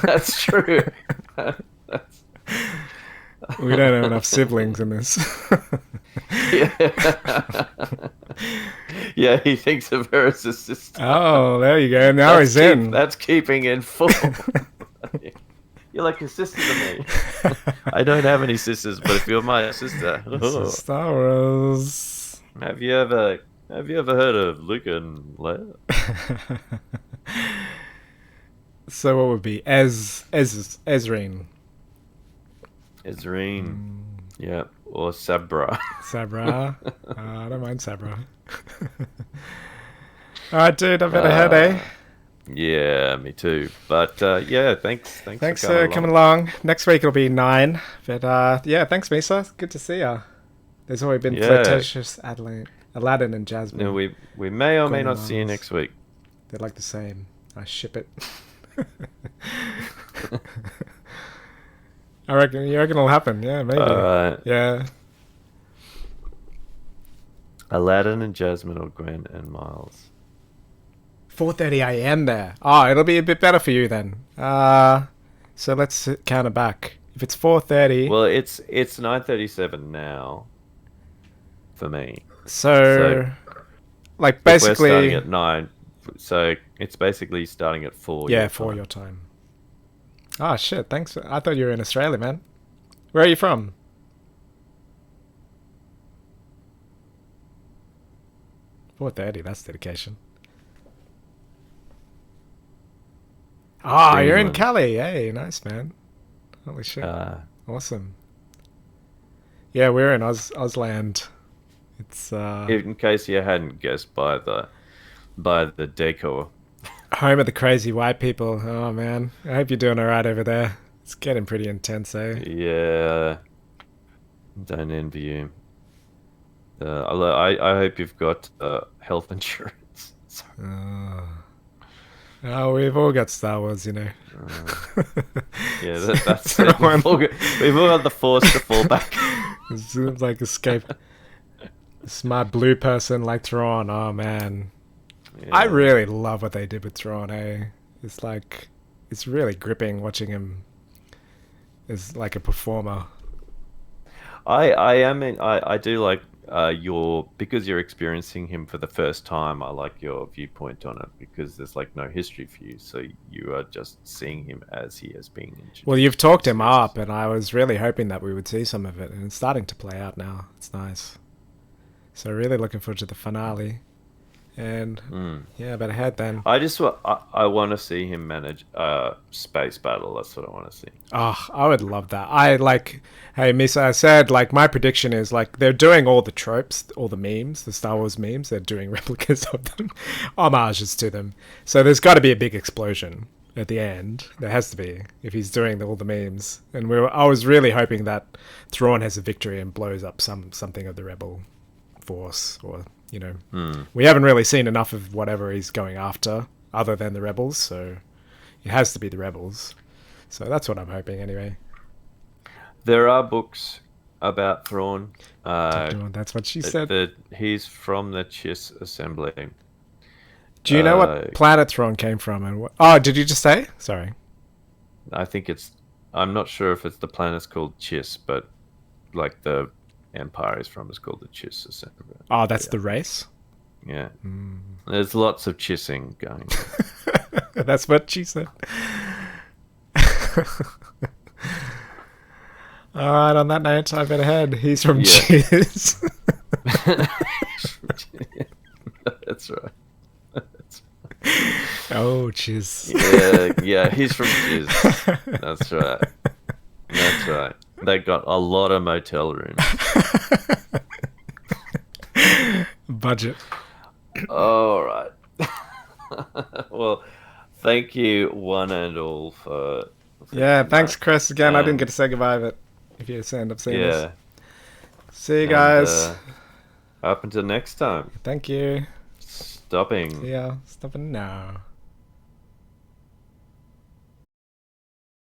That's true. We don't have enough siblings in this. Yeah. Yeah, he thinks of her as a sister. Oh, there you go. Now he's in. That's keeping in full. You're like a sister to me. I don't have any sisters, but if you're my sister, This is Star Wars. Have you ever heard of Luke and Leia? So what would be Ezreen? Ezreen, yeah, or Sabra. Sabra. I don't mind Sabra. All right, dude. I've had a head, eh? Yeah, me too. But yeah, thanks for coming along. Next week it'll be 9. But yeah, thanks, Misa. Good to see ya. There's always been flirtatious Aladdin and Jasmine. No, we may or may not see you next week. They're like the same. I ship it. I reckon. You reckon it'll happen? Yeah, maybe. Alright. Yeah. Aladdin and Jasmine or Gwen and Miles? 4:30 a.m. there. Oh, it'll be a bit better for you then. So let's count it back. If it's 4:30, Well, it's 9:37 now for me. so like If we're starting basically, at 9, so it's basically starting at 4. yeah, your 4 time. your time. Oh shit! Thanks. I thought you were in Australia, man. Where are you from? $4:30. That's dedication. Ah, you're in Greenland. Cali. Hey, nice man. Holy shit! Awesome. Yeah, we're in Ausland. It's In case you hadn't guessed by the decor. home of the crazy white people. Oh man, I hope you're doing alright over there. It's getting pretty intense, eh? Yeah, don't envy you. I hope you've got health insurance. Oh, we've all got Star Wars, you know. Yeah, that's So it. We've all got the Force to fall back. It's like escape. A smart blue person like Thrawn. Oh man, I Yeah. really love what they did with Thrawn. Eh, it's like it's really gripping watching him as like a performer. I do like because you're experiencing him for the first time. I like your viewpoint on it because there's like no history for you, so you are just seeing him as he is being introduced. Well, you've talked him up, and I was really hoping that we would see some of it, and it's starting to play out now. It's nice. So really looking forward to the finale, and yeah, but ahead then. I want to see him manage a space battle. That's what I want to see. Oh, I would love that. I like, hey, Misa, I said, like, my prediction is, like, they're doing all the tropes, all the memes, the Star Wars memes. They're doing replicas of them, homages to them. So there's got to be a big explosion at the end. There has to be, if he's doing all the memes. And I was really hoping that Thrawn has a victory and blows up something of the Rebel force, or, you know. We haven't really seen enough of whatever he's going after, other than the Rebels, so it has to be the Rebels. So that's what I'm hoping, anyway. There are books about Thrawn. That's what she said. He's from the Chiss Assembly. Do you know what planet Thrawn came from? And what? Oh, did you just say? Sorry. I think I'm not sure if it's the planet's called Chiss, but like the Empire is from is called the Chiss Assembly. Oh, that's the race? Yeah. There's lots of chissing going on. That's what she said. Alright, on that note, I better head. He's from Cheers. That's right. Oh, Cheers. Yeah, he's from Chiss. That's right. That's right. They got a lot of motel rooms. Budget. All right. Well, thank you one and all for yeah, thanks, Chris. Again, I And- didn't get to say goodbye, but if you end up seeing yeah. this. See you guys. Up until next time. Thank you. Stopping. Yeah, stopping now.